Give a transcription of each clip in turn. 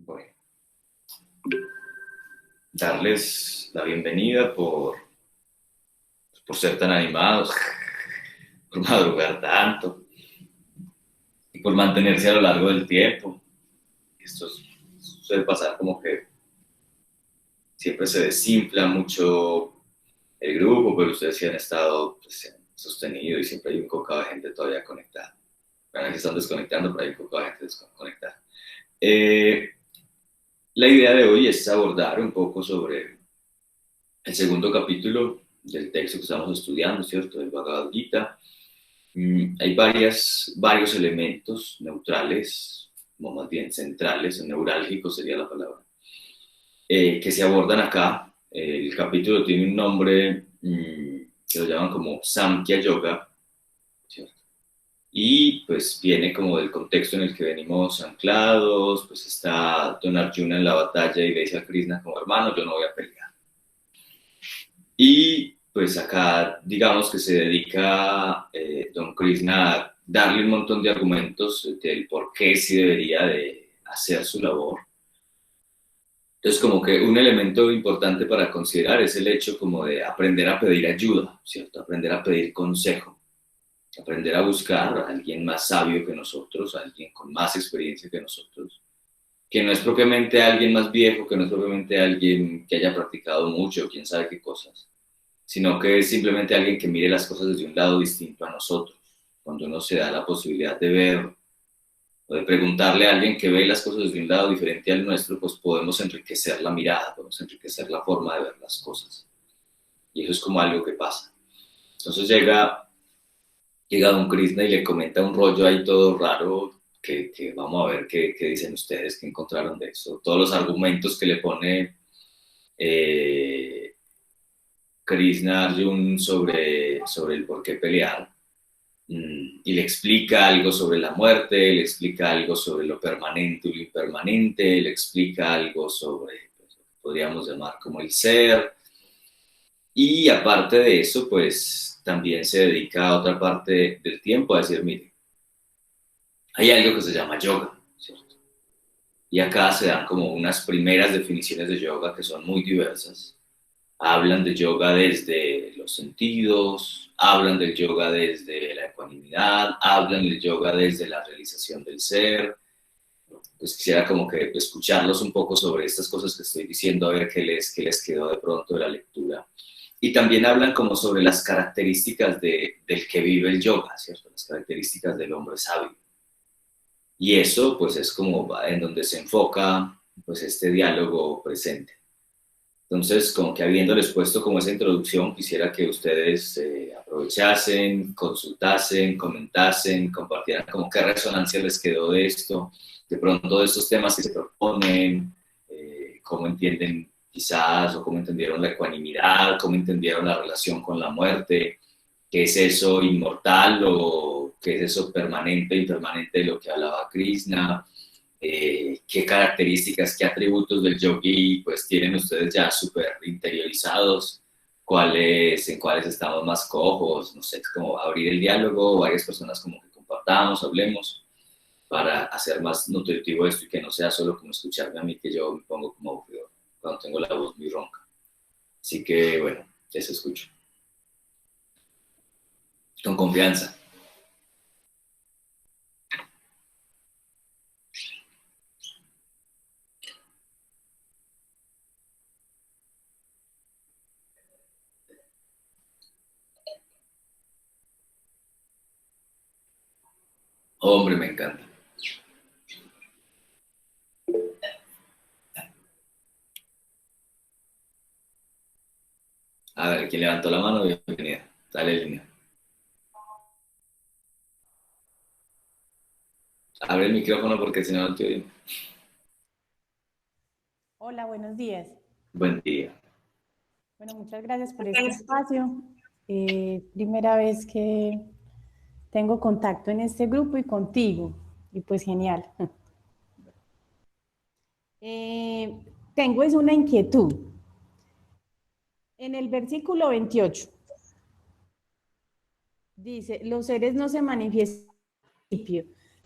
Bueno, darles la bienvenida por ser tan animados, por madrugar tanto y por mantenerse a lo largo del tiempo. Esto suele pasar como que siempre se desinfla mucho el grupo, pero ustedes sí han estado pues, sostenido y siempre hay un cocado de gente todavía conectada. Bueno, se están desconectando, pero hay un cocado de gente desconectada. La idea de hoy es abordar un poco sobre el segundo capítulo del texto que estamos estudiando, ¿cierto? Del Bhagavad Gita. Hay varios elementos neutrales, o más bien centrales, neurálgicos sería la palabra, que se abordan acá. El capítulo tiene un nombre que lo llaman como Samkhya Yoga, ¿cierto? Y pues viene como del contexto en el que venimos anclados, pues está Don Arjuna en la batalla y le dice a Krishna como hermano, yo no voy a pelear. Y pues acá digamos que se dedica Don Krishna a darle un montón de argumentos del por qué sí debería de hacer su labor. Entonces como que un elemento importante para considerar es el hecho como de aprender a pedir ayuda, ¿cierto? Aprender a pedir consejo, aprender a buscar a alguien más sabio que nosotros, a alguien con más experiencia que nosotros, que no es propiamente alguien más viejo, que no es propiamente alguien que haya practicado mucho, quién sabe qué cosas, sino que es simplemente alguien que mire las cosas desde un lado distinto a nosotros. Cuando uno se da la posibilidad de ver o de preguntarle a alguien que ve las cosas desde un lado diferente al nuestro, pues podemos enriquecer la mirada, podemos enriquecer la forma de ver las cosas. Y eso es como algo que pasa. Entonces llega Don Krishna y le comenta un rollo ahí todo raro que vamos a ver qué dicen ustedes, qué encontraron de eso. Todos los argumentos que le pone Krishna a Arjuna sobre el por qué pelear. Y le explica algo sobre la muerte, le explica algo sobre lo permanente y lo impermanente, le explica algo sobre pues, lo que podríamos llamar como el ser. Y aparte de eso, pues también se dedica a otra parte del tiempo a decir, mire, hay algo que se llama yoga, ¿cierto? Y acá se dan como unas primeras definiciones de yoga que son muy diversas. Hablan de yoga desde los sentidos, hablan del yoga desde la ecuanimidad, hablan del yoga desde la realización del ser. Pues quisiera como que escucharlos un poco sobre estas cosas que estoy diciendo, a ver qué les quedó de pronto de la lectura. Y también hablan como sobre las características del que vive el yoga, ¿cierto? Las características del hombre sabio. Y eso pues es como en donde se enfoca pues este diálogo presente. Entonces, como que habiéndoles puesto como esa introducción, quisiera que ustedes aprovechasen, consultasen, comentasen, compartieran como qué resonancia les quedó de esto, de pronto de estos temas que se proponen, cómo entienden quizás o cómo entendieron la ecuanimidad, cómo entendieron la relación con la muerte, qué es eso inmortal o qué es eso permanente e impermanente de lo que hablaba Krishna, qué características, qué atributos del yogi pues tienen ustedes ya súper interiorizados, en cuáles estamos más cojos, no sé, es como abrir el diálogo, varias personas como que compartamos, hablemos, para hacer más nutritivo esto y que no sea solo como escucharme a mí, que yo me pongo como aburrido cuando tengo la voz muy ronca. Así que bueno, les escucho. Con confianza. Hombre, me encanta. A ver, ¿quién levantó la mano? Bienvenida. Dale línea. Abre el micrófono porque si no, no te oigo. Hola, buenos días. Buen día. Bueno, muchas gracias por este espacio. Primera vez que tengo contacto en este grupo y contigo. Y pues genial. Tengo es una inquietud. En el versículo 28 dice, los seres no se manifiestan,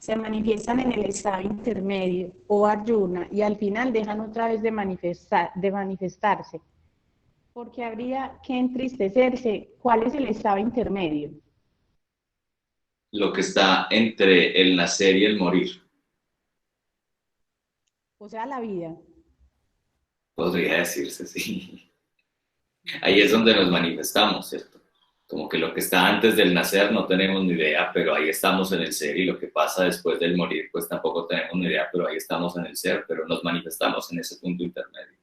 se manifiestan en el estado intermedio o Arjuna y al final dejan otra vez de manifestarse. ¿Por qué habría que entristecerse? ¿Cuál es el estado intermedio? Lo que está entre el nacer y el morir, O sea, la vida. podría decirse, sí. Ahí es donde nos manifestamos, ¿cierto? Como que lo que está antes del nacer no tenemos ni idea, pero ahí estamos en el ser, y lo que pasa después del morir, pues tampoco tenemos ni idea, pero ahí estamos en el ser, pero nos manifestamos en ese punto intermedio.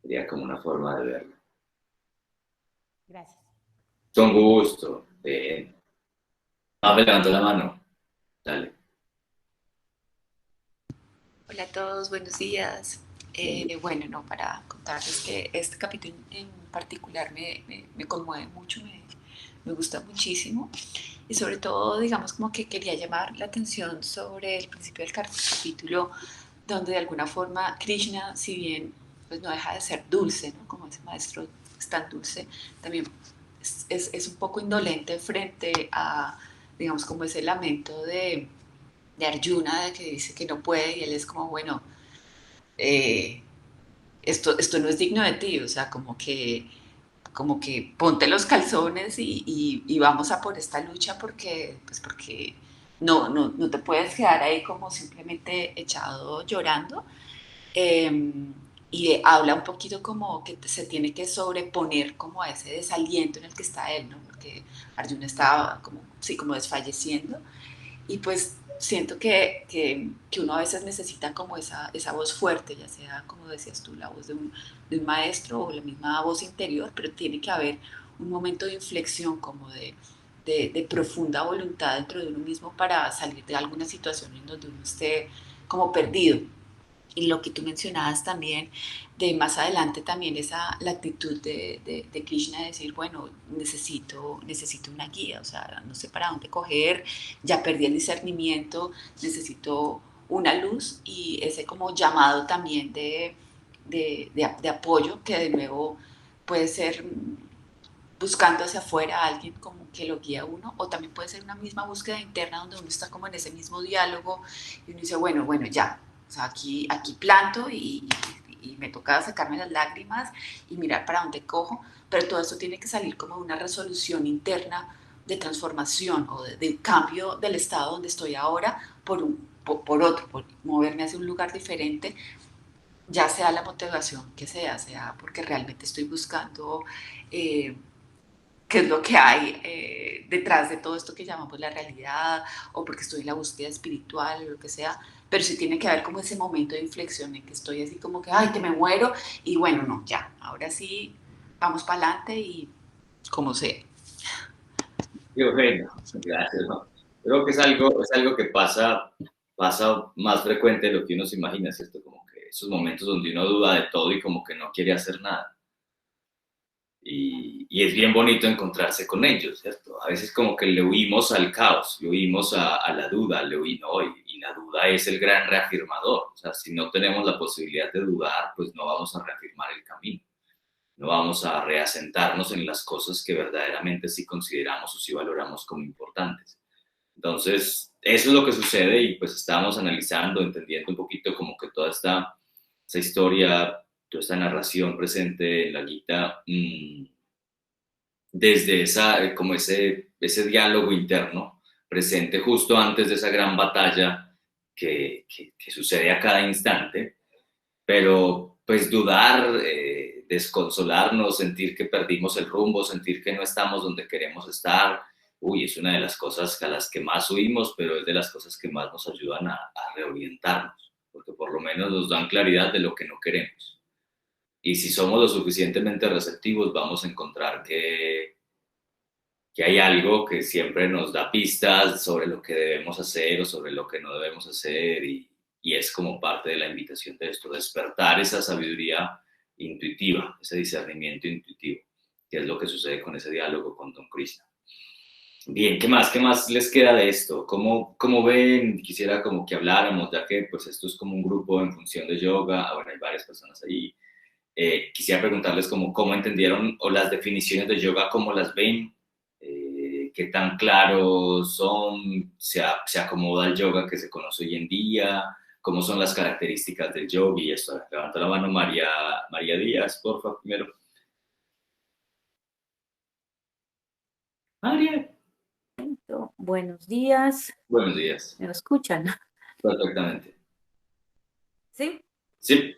Sería como una forma de verlo. Gracias. Con gusto. Bien. Ah, me levantó la mano. Dale. Hola a todos, buenos días. Bueno, no, para contarles que este capítulo en particular me conmueve mucho, me gusta muchísimo y sobre todo, digamos, como que quería llamar la atención sobre el principio del capítulo, donde de alguna forma Krishna, si bien pues no deja de ser dulce, ¿no? Como ese maestro es tan dulce, también es un poco indolente frente a, digamos, como ese lamento de Arjuna, de que dice que no puede y él es como, bueno, eh, esto no es digno de ti, o sea, como que ponte los calzones y vamos a por esta lucha porque, pues porque no te puedes quedar ahí como simplemente echado llorando. Eh, y habla un poquito como que se tiene que sobreponer como a ese desaliento en el que está él, ¿no? Porque Arjuna estaba como, sí, como desfalleciendo y pues siento que uno a veces necesita como esa voz fuerte, ya sea, como decías tú, la voz de un maestro o la misma voz interior, pero tiene que haber un momento de inflexión como de profunda voluntad dentro de uno mismo para salir de alguna situación en donde uno esté como perdido. Y lo que tú mencionabas también, de más adelante también esa la actitud de Krishna de decir, bueno, necesito una guía, o sea, no sé para dónde coger, ya perdí el discernimiento, necesito una luz y ese como llamado también de apoyo que de nuevo puede ser buscando hacia afuera a alguien como que lo guía a uno, o también puede ser una misma búsqueda interna donde uno está como en ese mismo diálogo y uno dice, bueno, ya, o sea, aquí planto y me toca sacarme las lágrimas y mirar para dónde cojo, pero todo eso tiene que salir como de una resolución interna de transformación o de cambio del estado donde estoy ahora por otro, por moverme hacia un lugar diferente, ya sea la motivación que sea porque realmente estoy buscando qué es lo que hay detrás de todo esto que llamamos la realidad, o porque estoy en la búsqueda espiritual, o lo que sea, pero sí tiene que haber como ese momento de inflexión en que estoy así como que, ay, que me muero, y bueno, no, ya, ahora sí, vamos para adelante y como sea. Qué bueno, gracias. ¿No? Creo que es algo que pasa más frecuente de lo que uno se imagina, ¿cierto? Como que esos momentos donde uno duda de todo y como que no quiere hacer nada. Y es bien bonito encontrarse con ellos, ¿cierto? A veces como que le huimos al caos, le huimos a la duda, no, y la duda es el gran reafirmador. O sea, si no tenemos la posibilidad de dudar, pues no vamos a reafirmar el camino, no vamos a reasentarnos en las cosas que verdaderamente sí consideramos o sí valoramos como importantes. Entonces, eso es lo que sucede y pues estábamos analizando, entendiendo un poquito como que toda esa historia, toda esta narración presente en la Gita, desde como ese diálogo interno presente justo antes de esa gran batalla que sucede a cada instante, pero pues dudar, desconsolarnos, sentir que perdimos el rumbo, sentir que no estamos donde queremos estar, es una de las cosas a las que más huimos, pero es de las cosas que más nos ayudan a reorientarnos, porque por lo menos nos dan claridad de lo que no queremos. Y si somos lo suficientemente receptivos, vamos a encontrar que hay algo que siempre nos da pistas sobre lo que debemos hacer o sobre lo que no debemos hacer, y es como parte de la invitación de esto, despertar esa sabiduría intuitiva, ese discernimiento intuitivo, que es lo que sucede con ese diálogo con Don Krishna. Bien, ¿qué más les queda de esto? ¿Cómo ven? Quisiera como que habláramos, ya que pues esto es como un grupo en función de yoga, ahora hay varias personas ahí. Quisiera preguntarles cómo entendieron o las definiciones de yoga, cómo las ven, qué tan claros son, se acomoda al yoga que se conoce hoy en día, cómo son las características del yoga y esto. Levanta la mano María Díaz, por favor, primero. María. Buenos días. Buenos días. ¿Me escuchan? Perfectamente. ¿Sí? Sí.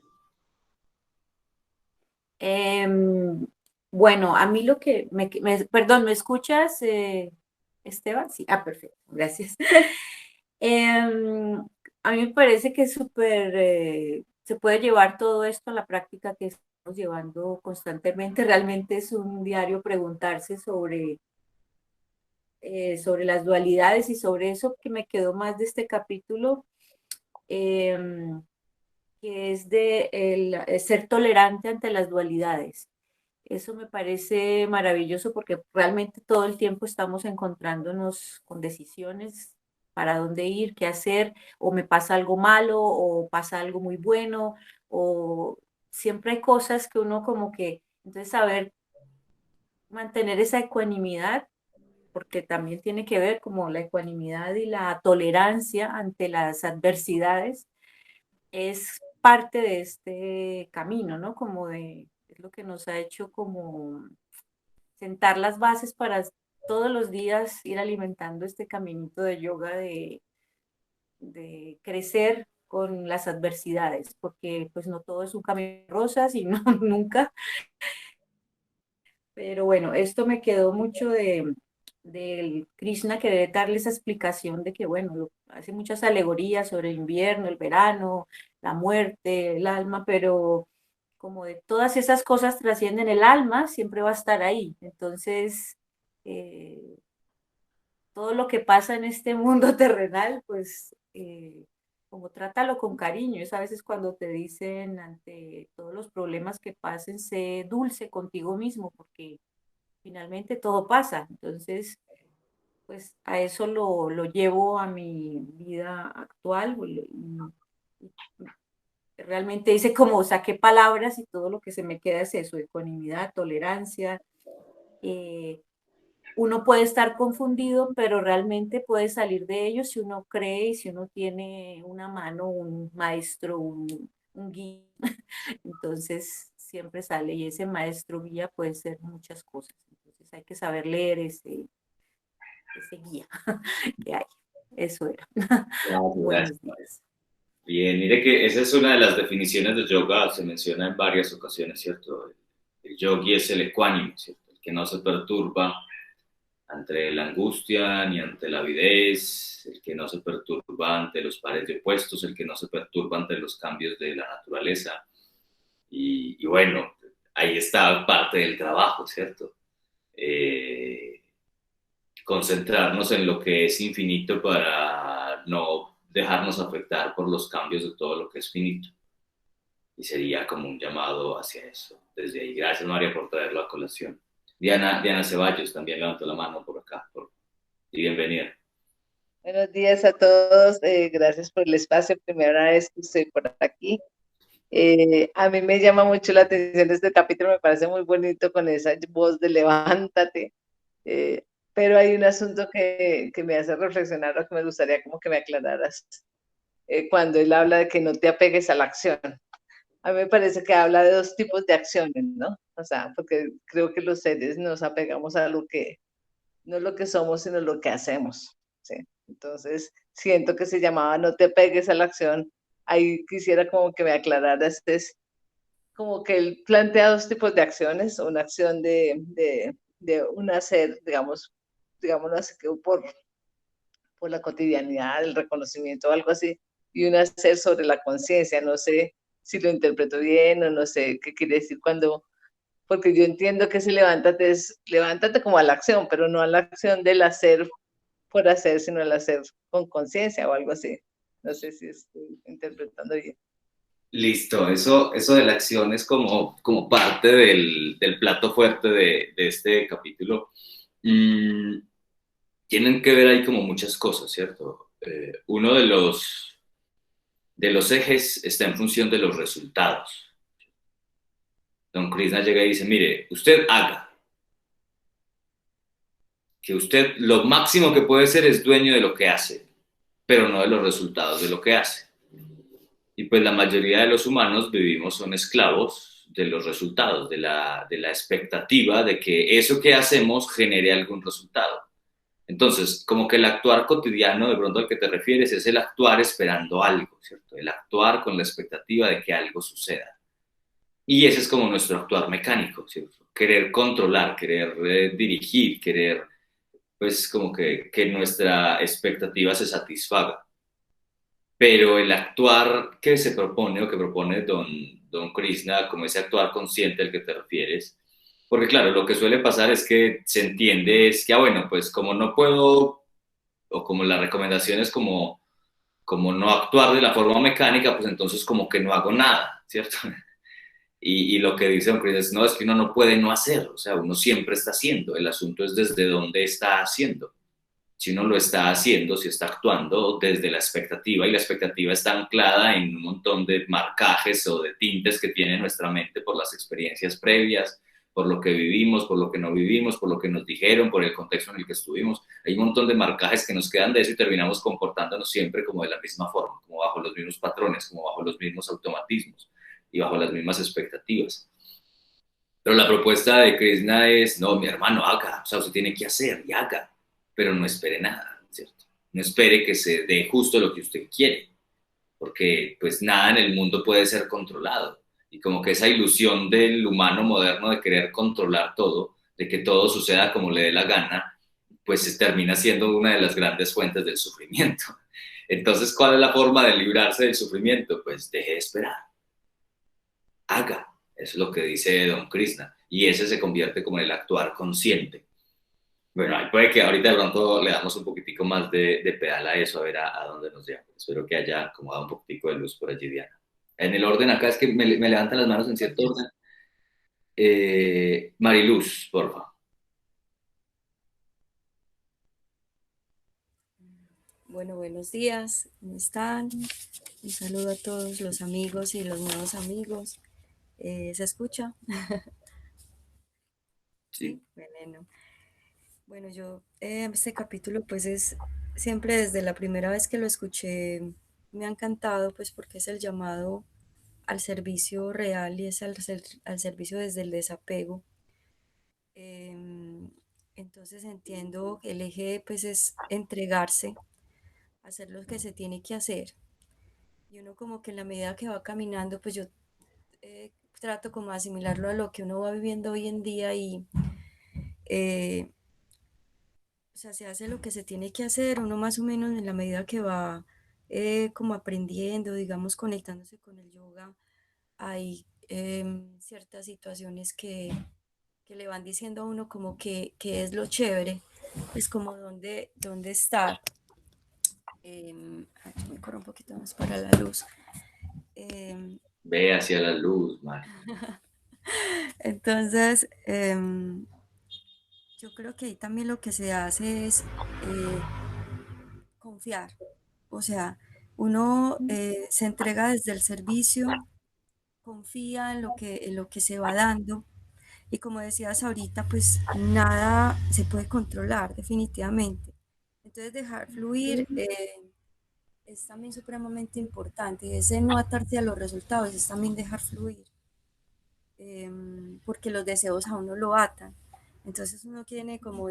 Bueno, a mí lo que perdón, ¿me escuchas, Esteban? Sí, perfecto, gracias. A mí me parece que es súper, se puede llevar todo esto a la práctica que estamos llevando constantemente. Realmente es un diario preguntarse sobre las dualidades y sobre eso que me quedó más de este capítulo, que es de ser tolerante ante las dualidades. Eso me parece maravilloso porque realmente todo el tiempo estamos encontrándonos con decisiones para dónde ir, qué hacer, o me pasa algo malo, o pasa algo muy bueno, o siempre hay cosas que uno como que, entonces saber mantener esa ecuanimidad, porque también tiene que ver como la ecuanimidad y la tolerancia ante las adversidades, es parte de este camino, ¿no? Es lo que nos ha hecho como sentar las bases para todos los días ir alimentando este caminito de yoga, de crecer con las adversidades, porque pues no todo es un camino de rosas y no, nunca. Pero bueno, esto me quedó mucho del Krishna querer darle esa explicación de que, bueno, hace muchas alegorías sobre el invierno, el verano, la muerte, el alma, pero como de todas esas cosas trascienden el alma, siempre va a estar ahí. Entonces, eh, todo lo que pasa en este mundo terrenal, pues como trátalo con cariño. Es a veces cuando te dicen ante todos los problemas que pasen, sé dulce contigo mismo, porque finalmente todo pasa. Entonces, pues a eso lo llevo a mi vida actual. Realmente dice como saqué palabras y todo lo que se me queda es eso, ecuanimidad, tolerancia. eh, Uno puede estar confundido, pero realmente puede salir de ello si uno cree y si uno tiene una mano, un maestro, un guía. Entonces siempre sale y ese maestro guía puede ser muchas cosas. Entonces hay que saber leer ese guía que hay. Eso era. Buenos días. Bien, mire que esa es una de las definiciones de yoga, se menciona en varias ocasiones, ¿cierto? El yogi es el ecuánime, ¿cierto? El que no se perturba ante la angustia ni ante la avidez, el que no se perturba ante los pares de opuestos, el que no se perturba ante los cambios de la naturaleza. Y bueno, ahí está parte del trabajo, ¿cierto? Concentrarnos en lo que es infinito para no dejarnos afectar por los cambios de todo lo que es finito. Y sería como un llamado hacia eso. Desde ahí, gracias María por traerlo a colación. Diana Ceballos también levantó la mano por acá. Y bienvenida. Buenos días a todos, gracias por el espacio, primera vez que estoy por aquí. A mí me llama mucho la atención este capítulo, me parece muy bonito con esa voz de levántate, pero hay un asunto que me hace reflexionar o que me gustaría como que me aclararas, cuando él habla de que no te apegues a la acción. A mí me parece que habla de dos tipos de acciones, ¿no? O sea, porque creo que los seres nos apegamos a lo que, no lo que somos, sino lo que hacemos, ¿sí? Entonces, siento que se llamaba no te pegues a la acción. Ahí quisiera como que me aclararas, es como que él plantea dos tipos de acciones, una acción de un hacer, digámoslo así, que por la cotidianidad, el reconocimiento o algo así, y un hacer sobre la conciencia. No sé si lo interpreto bien o no sé qué quiere decir cuando, porque yo entiendo que ese levántate es levántate como a la acción, pero no a la acción del hacer por hacer, sino el hacer con conciencia o algo así. No sé si estoy interpretando bien. Listo, eso de la acción es como parte del plato fuerte de este capítulo. Tienen que ver ahí como muchas cosas, ¿cierto? Uno de los ejes está en función de los resultados. Don Krishna llega y dice, mire, usted haga. que usted lo máximo que puede ser es dueño de lo que hace, pero no de los resultados de lo que hace. Y pues la mayoría de los humanos vivimos son esclavos de los resultados, de la expectativa de que eso que hacemos genere algún resultado. Entonces, como que el actuar cotidiano, de pronto al que te refieres, es el actuar esperando algo, ¿cierto? El actuar con la expectativa de que algo suceda. Y ese es como nuestro actuar mecánico, ¿cierto? Querer controlar, querer dirigir, querer, pues como que nuestra expectativa se satisfaga. Pero el actuar que se propone o que propone don Krishna, como ese actuar consciente al que te refieres, porque claro, lo que suele pasar es que se entiende es que, bueno, pues como no puedo, o como la recomendación es como no actuar de la forma mecánica, pues entonces como que no hago nada, ¿cierto? Y lo que dice don Krishna es, no, es que uno no puede no hacer, o sea, uno siempre está haciendo, el asunto es desde dónde está haciendo. Si uno lo está haciendo, si está actuando desde la expectativa, y la expectativa está anclada en un montón de marcajes o de tintes que tiene nuestra mente por las experiencias previas, por lo que vivimos, por lo que no vivimos, por lo que nos dijeron, por el contexto en el que estuvimos. Hay un montón de marcajes que nos quedan de eso y terminamos comportándonos siempre como de la misma forma, como bajo los mismos patrones, como bajo los mismos automatismos y bajo las mismas expectativas. Pero la propuesta de Krishna es, no, mi hermano, haga, o sea, usted tiene que hacer y haga, pero no espere nada, ¿cierto? No espere que se dé justo lo que usted quiere, porque pues nada en el mundo puede ser controlado. Y como que esa ilusión del humano moderno de querer controlar todo, de que todo suceda como le dé la gana, pues termina siendo una de las grandes fuentes del sufrimiento. Entonces, ¿cuál es la forma de librarse del sufrimiento? Pues deje de esperar, haga. Eso es lo que dice don Krishna. Y ese se convierte como en el actuar consciente. Bueno, ahí puede que ahorita de pronto le damos un poquitico más de pedal a eso, a ver a dónde nos lleva. Espero que haya como dado un poquitico de luz por allí, Diana. En el orden acá es que me levantan las manos en cierto orden. Mariluz, porfa. Bueno, buenos días, ¿cómo están? Un saludo a todos los amigos y los nuevos amigos. ¿Se escucha? Sí. Veneno. Bueno, yo, este capítulo pues es siempre desde la primera vez que lo escuché, me ha encantado pues porque es el llamado al servicio real y es al servicio desde el desapego. Entonces entiendo que el eje pues es entregarse, hacer lo que se tiene que hacer. Y uno como que en la medida que va caminando, pues yo trato como de asimilarlo a lo que uno va viviendo hoy en día y, eh, o sea, se hace lo que se tiene que hacer, uno más o menos en la medida que va como aprendiendo, digamos, conectándose con el yoga, hay ciertas situaciones que le van diciendo a uno como que es lo chévere, es como dónde estar. Me corro un poquito más para la luz. Ve hacia la luz, Mari. Entonces, yo creo que ahí también lo que se hace es confiar. O sea, uno se entrega desde el servicio, confía en lo que se va dando. Y como decías ahorita, pues nada se puede controlar definitivamente. Entonces, dejar fluir es también supremamente importante. Ese no atarse a los resultados, es también dejar fluir. Porque los deseos a uno lo atan. Entonces uno tiene como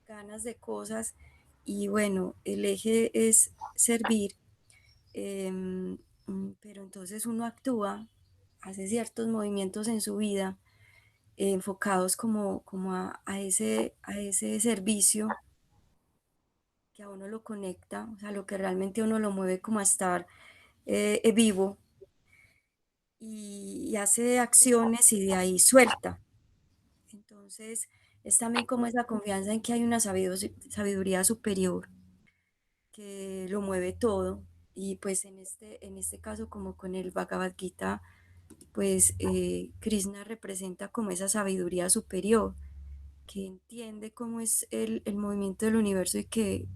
ganas de cosas y bueno, el eje es servir, pero entonces uno actúa, hace ciertos movimientos en su vida enfocados como a ese servicio que a uno lo conecta, o sea, lo que realmente a uno lo mueve como a estar vivo y hace acciones y de ahí suelta. Entonces, es también como esa confianza en que hay una sabiduría superior que lo mueve todo. Y pues en este caso, como con el Bhagavad Gita, pues Krishna representa como esa sabiduría superior que entiende cómo es el movimiento del universo y que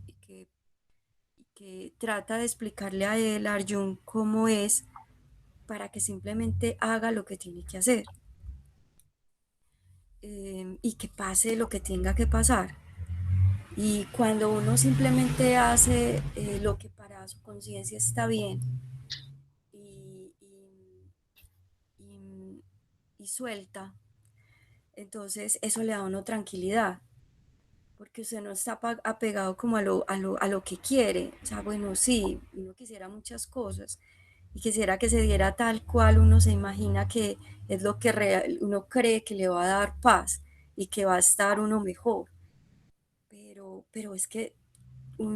trata de explicarle a él, a Arjun, cómo es para que simplemente haga lo que tiene que hacer y que pase lo que tenga que pasar. Y cuando uno simplemente hace lo que para su conciencia está bien y, y, y, y suelta, entonces eso le da a uno tranquilidad, porque usted no está apegado como a lo que quiere. O sea, bueno, sí, uno quisiera muchas cosas y quisiera que se diera tal cual uno se imagina que es lo que uno cree que le va a dar paz y que va a estar uno mejor. Pero es que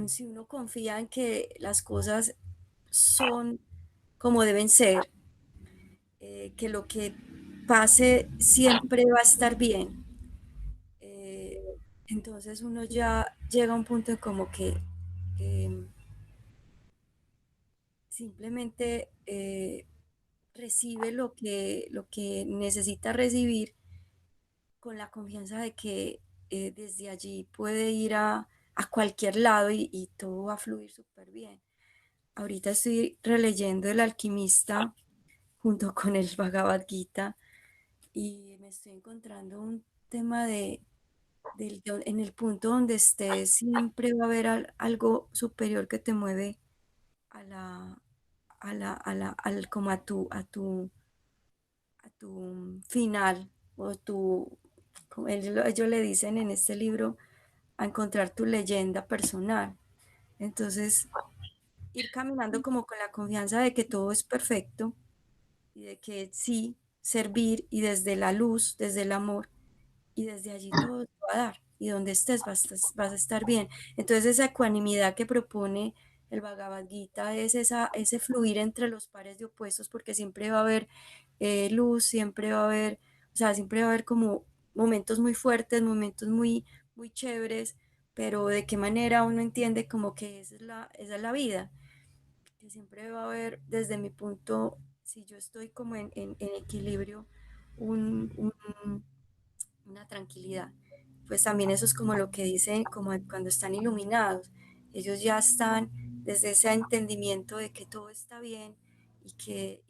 si uno confía en que las cosas son como deben ser, que lo que pase siempre va a estar bien, eh, entonces uno ya llega a un punto en como que eh, simplemente recibe lo que necesita recibir con la confianza de que desde allí puede ir a cualquier lado y todo va a fluir súper bien. Ahorita estoy releyendo El Alquimista junto con el Bhagavad Gita y me estoy encontrando un tema en el punto donde estés siempre va a haber algo superior que te mueve a como a tu final o como ellos le dicen en este libro, a encontrar tu leyenda personal. Entonces, ir caminando como con la confianza de que todo es perfecto y de que sí, servir y desde la luz, desde el amor, y desde allí todo te va a dar. Y donde estés vas a estar bien. Entonces esa ecuanimidad que propone el Bhagavad Gita es ese fluir entre los pares de opuestos, porque siempre va a haber luz, siempre va a haber, o sea, siempre va a haber como momentos muy fuertes, momentos muy chéveres, pero de qué manera uno entiende como que esa es la vida, que siempre va a haber, desde mi punto, si yo estoy como en equilibrio, un, un, una tranquilidad. Pues también eso es como lo que dicen, como cuando están iluminados, ellos ya están desde ese entendimiento de que todo está bien y que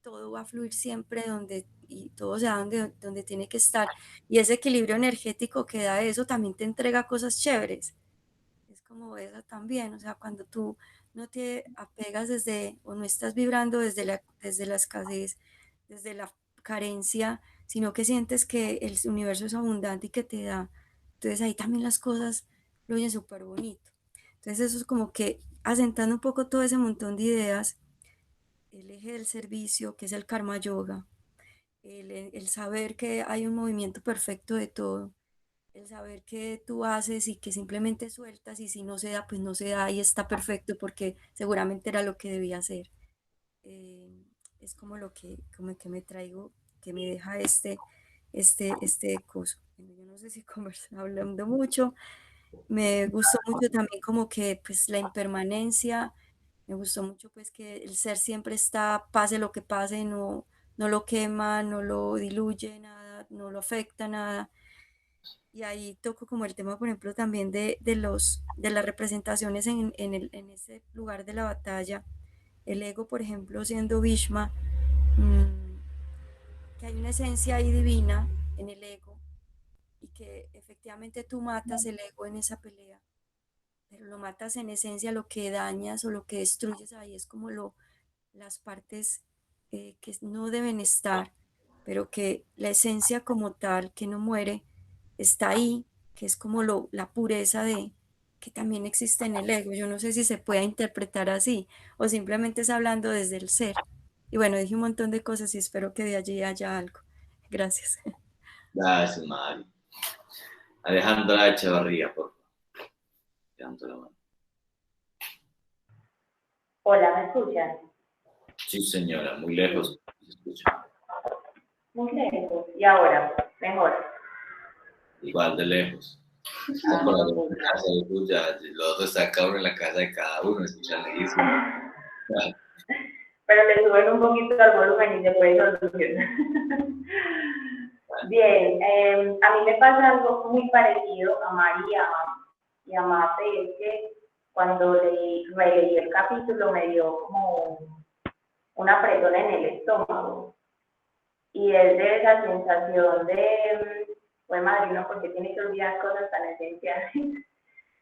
todo va a fluir siempre donde, y todo sea donde tiene que estar. Y ese equilibrio energético que da eso también te entrega cosas chéveres. Es como esa también, o sea, cuando tú no te apegas desde, o no estás vibrando desde la escasez, desde la carencia, sino que sientes que el universo es abundante y que te da. Entonces ahí también las cosas fluyen súper bonito. Entonces eso es como que asentando un poco todo ese montón de ideas, el eje del servicio, que es el karma yoga, el saber que hay un movimiento perfecto de todo, el saber que tú haces y que simplemente sueltas y si no se da, pues no se da y está perfecto porque seguramente era lo que debía hacer. Eh, es como que me traigo, que me deja este coso. Bueno, yo no sé si conversar, hablando mucho, me gustó mucho también como que pues la impermanencia, me gustó mucho pues que el ser siempre está, pase lo que pase, no lo quema, no lo diluye nada, no lo afecta nada. Y ahí toco como el tema, por ejemplo, también de las representaciones en ese lugar de la batalla. El ego, por ejemplo, siendo Bhishma, que hay una esencia ahí divina en el ego y que efectivamente tú matas el ego en esa pelea, pero lo matas en esencia, lo que dañas o lo que destruyes ahí es como las partes que no deben estar, pero que la esencia como tal, que no muere, está ahí, que es como la pureza de que también existe en el ego. Yo no sé si se puede interpretar así o simplemente es hablando desde el ser. Y bueno, dije un montón de cosas y espero que de allí haya algo. Gracias. Gracias, Mari. Alejandra Echevarría, por favor. Levanto la mano. Hola, ¿me escuchan? Sí, señora, muy lejos. Se escucha. Muy lejos. ¿Y ahora? Mejor. Igual de lejos. Está por la casa de tuya, los otros está cada uno en la casa de cada uno, escuchan lejísimo. Pero le suben un poquito al volumen y se puede solucionar. Bien, a mí me pasa algo muy parecido a María y a Mate, es que cuando releí el capítulo me dio como un apretón en el estómago. Y es de esa sensación de, pues madre, ¿no? Porque tiene que olvidar cosas tan esenciales.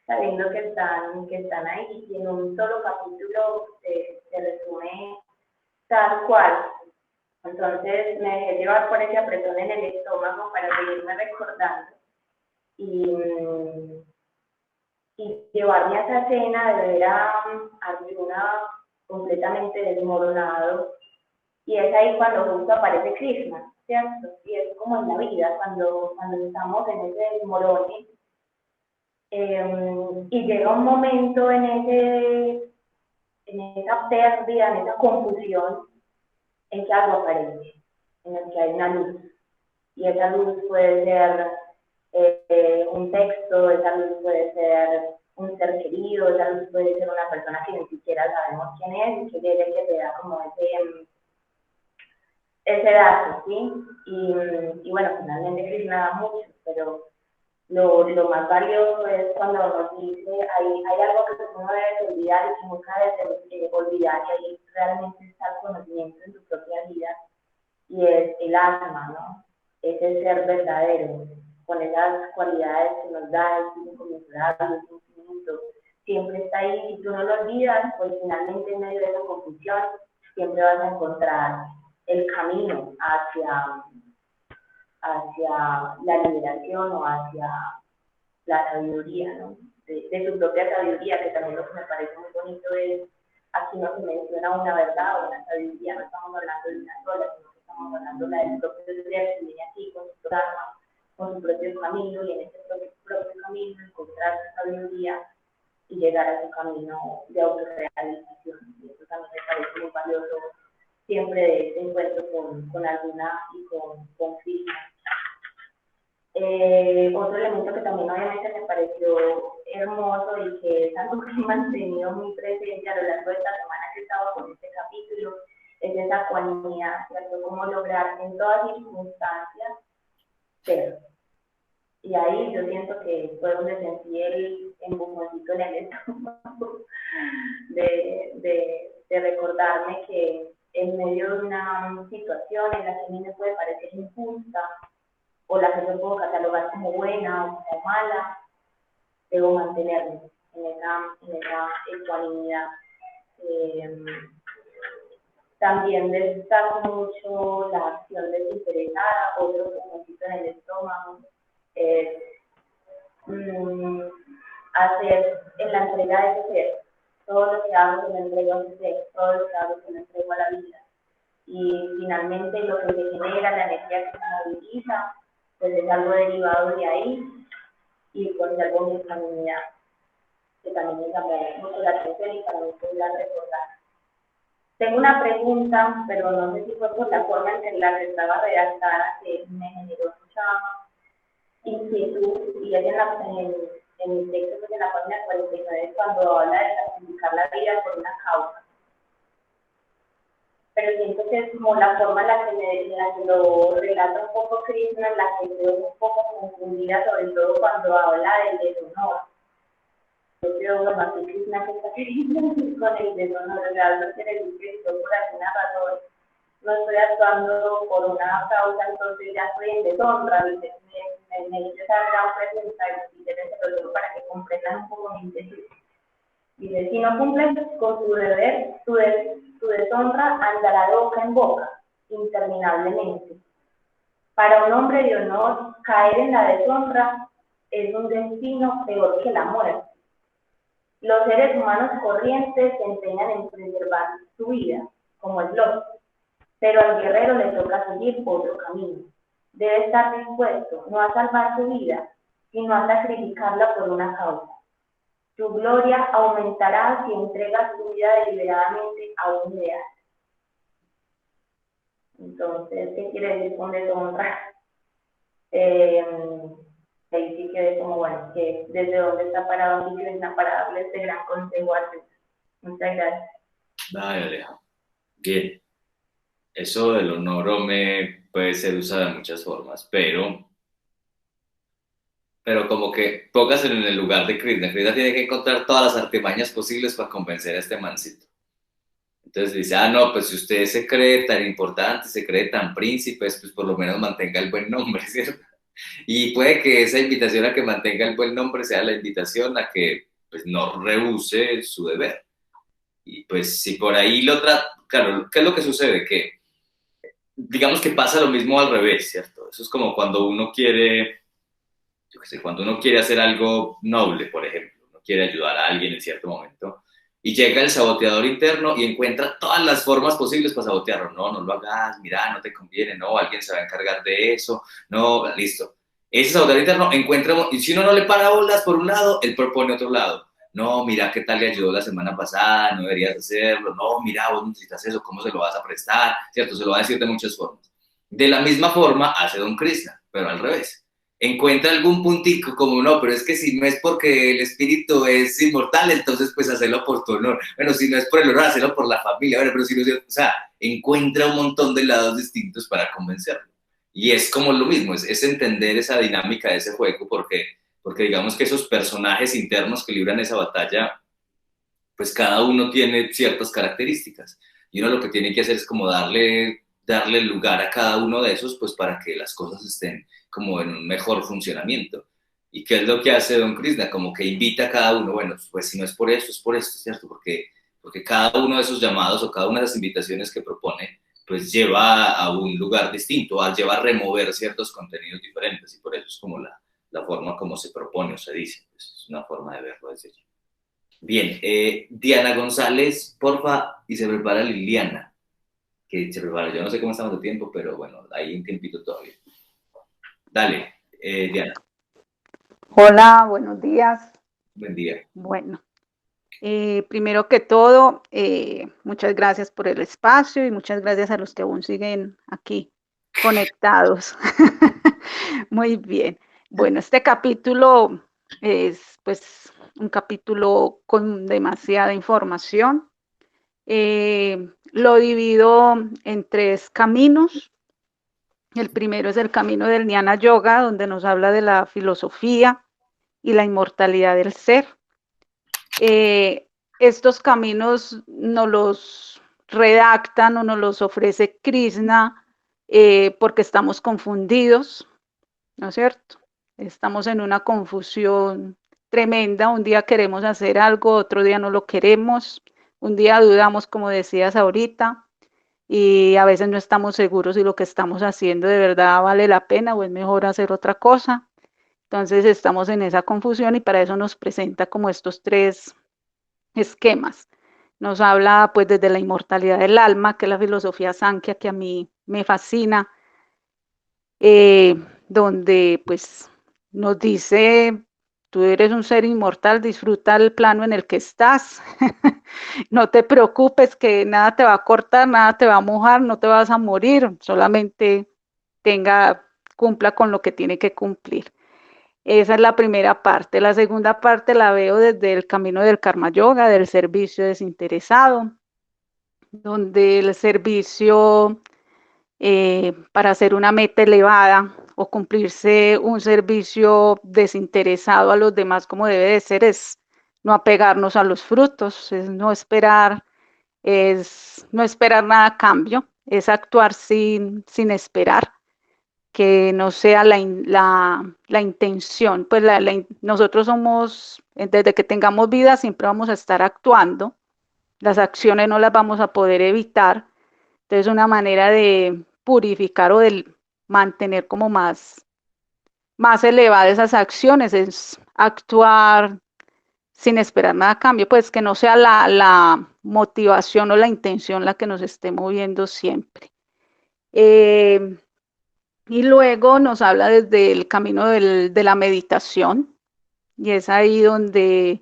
sabiendo que están ahí, y en un solo capítulo se resume tal cual. Entonces me dejé llevar por ese apretón en el estómago para seguirme recordando y, y llevarme a esa escena de ver a Arjuna completamente desmoronado. Y es ahí cuando justo aparece Krishna, ¿cierto? Y es como en la vida, cuando estamos en ese desmorone, y llega un momento en esa pérdida, en esa confusión, en que algo aparece, en el que hay una luz. Y esa luz puede ser un texto, esa luz puede ser un ser querido, esa luz puede ser una persona que ni siquiera sabemos quién es, que llega y que te da como ese dato, ¿sí? Y bueno, finalmente Krishna da mucho, pero lo más valioso es cuando nos dice, hay algo que uno debe olvidar y que nunca debe olvidar, y ahí realmente está el conocimiento en tu propia vida, y es el alma, ¿no? Ese ser verdadero, con esas cualidades que nos da, el inconmensurable, el infinito, siempre está ahí. Si tú no lo olvidas, pues finalmente en medio de esa confusión siempre vas a encontrar el camino hacia la liberación o hacia la sabiduría, ¿no? De su propia sabiduría, que también lo que me parece muy bonito es, aquí no se menciona una verdad o una sabiduría, no estamos hablando de una sola, sino que estamos hablando de la propio ser que viene aquí con su programa, con su propio camino, y en ese propio camino encontrar su sabiduría y llegar a su camino de autorrealización. Y eso también me parece muy valioso siempre de este encuentro con Arjuna y con Krishna. Otro elemento que también obviamente me pareció hermoso y que es algo que he mantenido muy presente a lo largo de esta semana que he estado con este capítulo, es esa cualidad, ¿cierto? Cómo lograr en todas circunstancias ser. Y ahí yo siento que fue donde sentí el empujoncito en el estómago de recordarme que en medio de una situación en la que a mí me puede parecer injusta, o la que yo puedo catalogar como buena o como mala, debo mantenerme en esa ecuanimidad. También destaco mucho la acción desinteresada, otro puntito en el estómago, hacer en la entrega de ese ser. Todo lo que hago se lo entrego a ese ser, todo lo que hago se lo entrego a la vida. Y finalmente lo que se genera, la energía que se moviliza, pues es algo derivado de ahí, y pues de algo de comunidad, que también me llamaría mucho la atención y para mí podría recordar. Tengo una pregunta, pero no sé si fue por la forma en que la estaba redactada que me generó mucha inquietud, y es en el texto, pues en la página 49, cuando habla de sacrificar la vida por una causa. Pero siento que es como la forma en la que lo relata un poco Krishna, en la que estoy un poco confundida, sobre todo cuando habla del deshonor. Yo creo, bueno, aquí Krishna que está queriendo decir con el deshonor, realmente quiere decir que yo por alguna razón no estoy actuando por una causa, entonces ya estoy en deshonra, me hice esa gran pregunta y se lo digo para que comprendan un poco mi inquietud. Dice, si no cumples con tu deber, tu deshonra andará de boca en boca, interminablemente. Para un hombre de honor, caer en la deshonra es un destino peor que la muerte. Los seres humanos corrientes se empeñan en preservar su vida, como el lobo, pero al guerrero le toca seguir otro camino. Debe estar dispuesto no a salvar su vida, sino a sacrificarla por una causa. Tu gloria aumentará si entregas tu vida deliberadamente a un ideal. Entonces, ¿qué quiere decir con deshonra? Ahí sí quedé como, bueno, que desde dónde está parado mi Krishna para darle este gran consejo. Muchas gracias. Vale, Alejo. Bien. Eso del honor puede ser usado de muchas formas, pero como que póngase en el lugar de Krishna. Krishna tiene que encontrar todas las artimañas posibles para convencer a este mancito. Entonces dice, no, pues si usted se cree tan importante, se cree tan príncipe, pues por lo menos mantenga el buen nombre, ¿cierto? Y puede que esa invitación a que mantenga el buen nombre sea la invitación a que pues, no rehúse su deber. Y pues si por ahí lo trata, claro, ¿qué es lo que sucede? Que digamos que pasa lo mismo al revés, ¿cierto? Eso es como cuando uno quiere, yo qué sé, cuando uno quiere hacer algo noble, por ejemplo, uno quiere ayudar a alguien en cierto momento, y llega el saboteador interno y encuentra todas las formas posibles para sabotearlo. No, no lo hagas, mira, no te conviene, no, alguien se va a encargar de eso, no, listo. Ese saboteador interno encuentra, y si uno no le para bolas por un lado, él propone otro lado. No, mira qué tal le ayudó la semana pasada, no deberías hacerlo, no, mira, vos necesitas eso, ¿cómo se lo vas a prestar? ¿Cierto? Se lo va a decir de muchas formas. De la misma forma hace Don Krishna, pero al revés. Encuentra algún puntico como no, pero es que si no es porque el espíritu es inmortal, entonces pues hacerlo por tu honor. Bueno, si no es por el honor, hacerlo por la familia. Bueno, pero si no es, o sea, encuentra un montón de lados distintos para convencerlo. Y es como lo mismo, es entender esa dinámica de ese juego, porque digamos que esos personajes internos que libran esa batalla, pues cada uno tiene ciertas características. Y uno lo que tiene que hacer es como darle lugar a cada uno de esos, pues para que las cosas estén como en un mejor funcionamiento. ¿Y qué es lo que hace Don Krishna? Como que invita a cada uno, bueno, pues si no es por eso, es por esto, ¿cierto? Porque cada uno de esos llamados o cada una de esas invitaciones que propone, pues lleva a un lugar distinto, lleva a remover ciertos contenidos diferentes, y por eso es como la forma como se propone o se dice, pues es una forma de verlo desde allí. Bien, Diana González, porfa, y se prepara Liliana, que se prepara. Yo no sé cómo estamos de tiempo, pero bueno, hay un tiempito todavía. Dale, Diana. Hola, buenos días. Buen día. Bueno, primero que todo, muchas gracias por el espacio y muchas gracias a los que aún siguen aquí conectados. Muy bien. Bueno, este capítulo es pues un capítulo con demasiada información. Lo divido en 3 caminos. El primero es el camino del Jnana Yoga, donde nos habla de la filosofía y la inmortalidad del ser. Estos caminos nos los redactan o nos los ofrece Krishna porque estamos confundidos, ¿no es cierto? Estamos en una confusión tremenda. Un día queremos hacer algo, otro día no lo queremos. Un día dudamos, como decías ahorita, y a veces no estamos seguros si lo que estamos haciendo de verdad vale la pena o es mejor hacer otra cosa. Entonces estamos en esa confusión y para eso nos presenta como estos 3 esquemas. Nos habla pues desde la inmortalidad del alma, que es la filosofía Sankhya, que a mí me fascina, donde pues nos dice, tú eres un ser inmortal, disfruta el plano en el que estás, no te preocupes que nada te va a cortar, nada te va a mojar, no te vas a morir, solamente cumpla con lo que tiene que cumplir. Esa es la primera parte. La segunda parte la veo desde el camino del Karma Yoga, del servicio desinteresado, donde el servicio para hacer una meta elevada o cumplirse un servicio desinteresado a los demás como debe de ser es no apegarnos a los frutos, es no esperar nada a cambio, es actuar sin esperar, que no sea la intención, pues nosotros somos, desde que tengamos vida siempre vamos a estar actuando, las acciones no las vamos a poder evitar, entonces una manera de purificar o de mantener como más elevadas esas acciones es actuar sin esperar nada a cambio, pues que no sea la motivación o la intención la que nos esté moviendo siempre. Y luego nos habla desde el camino de la meditación, y es ahí donde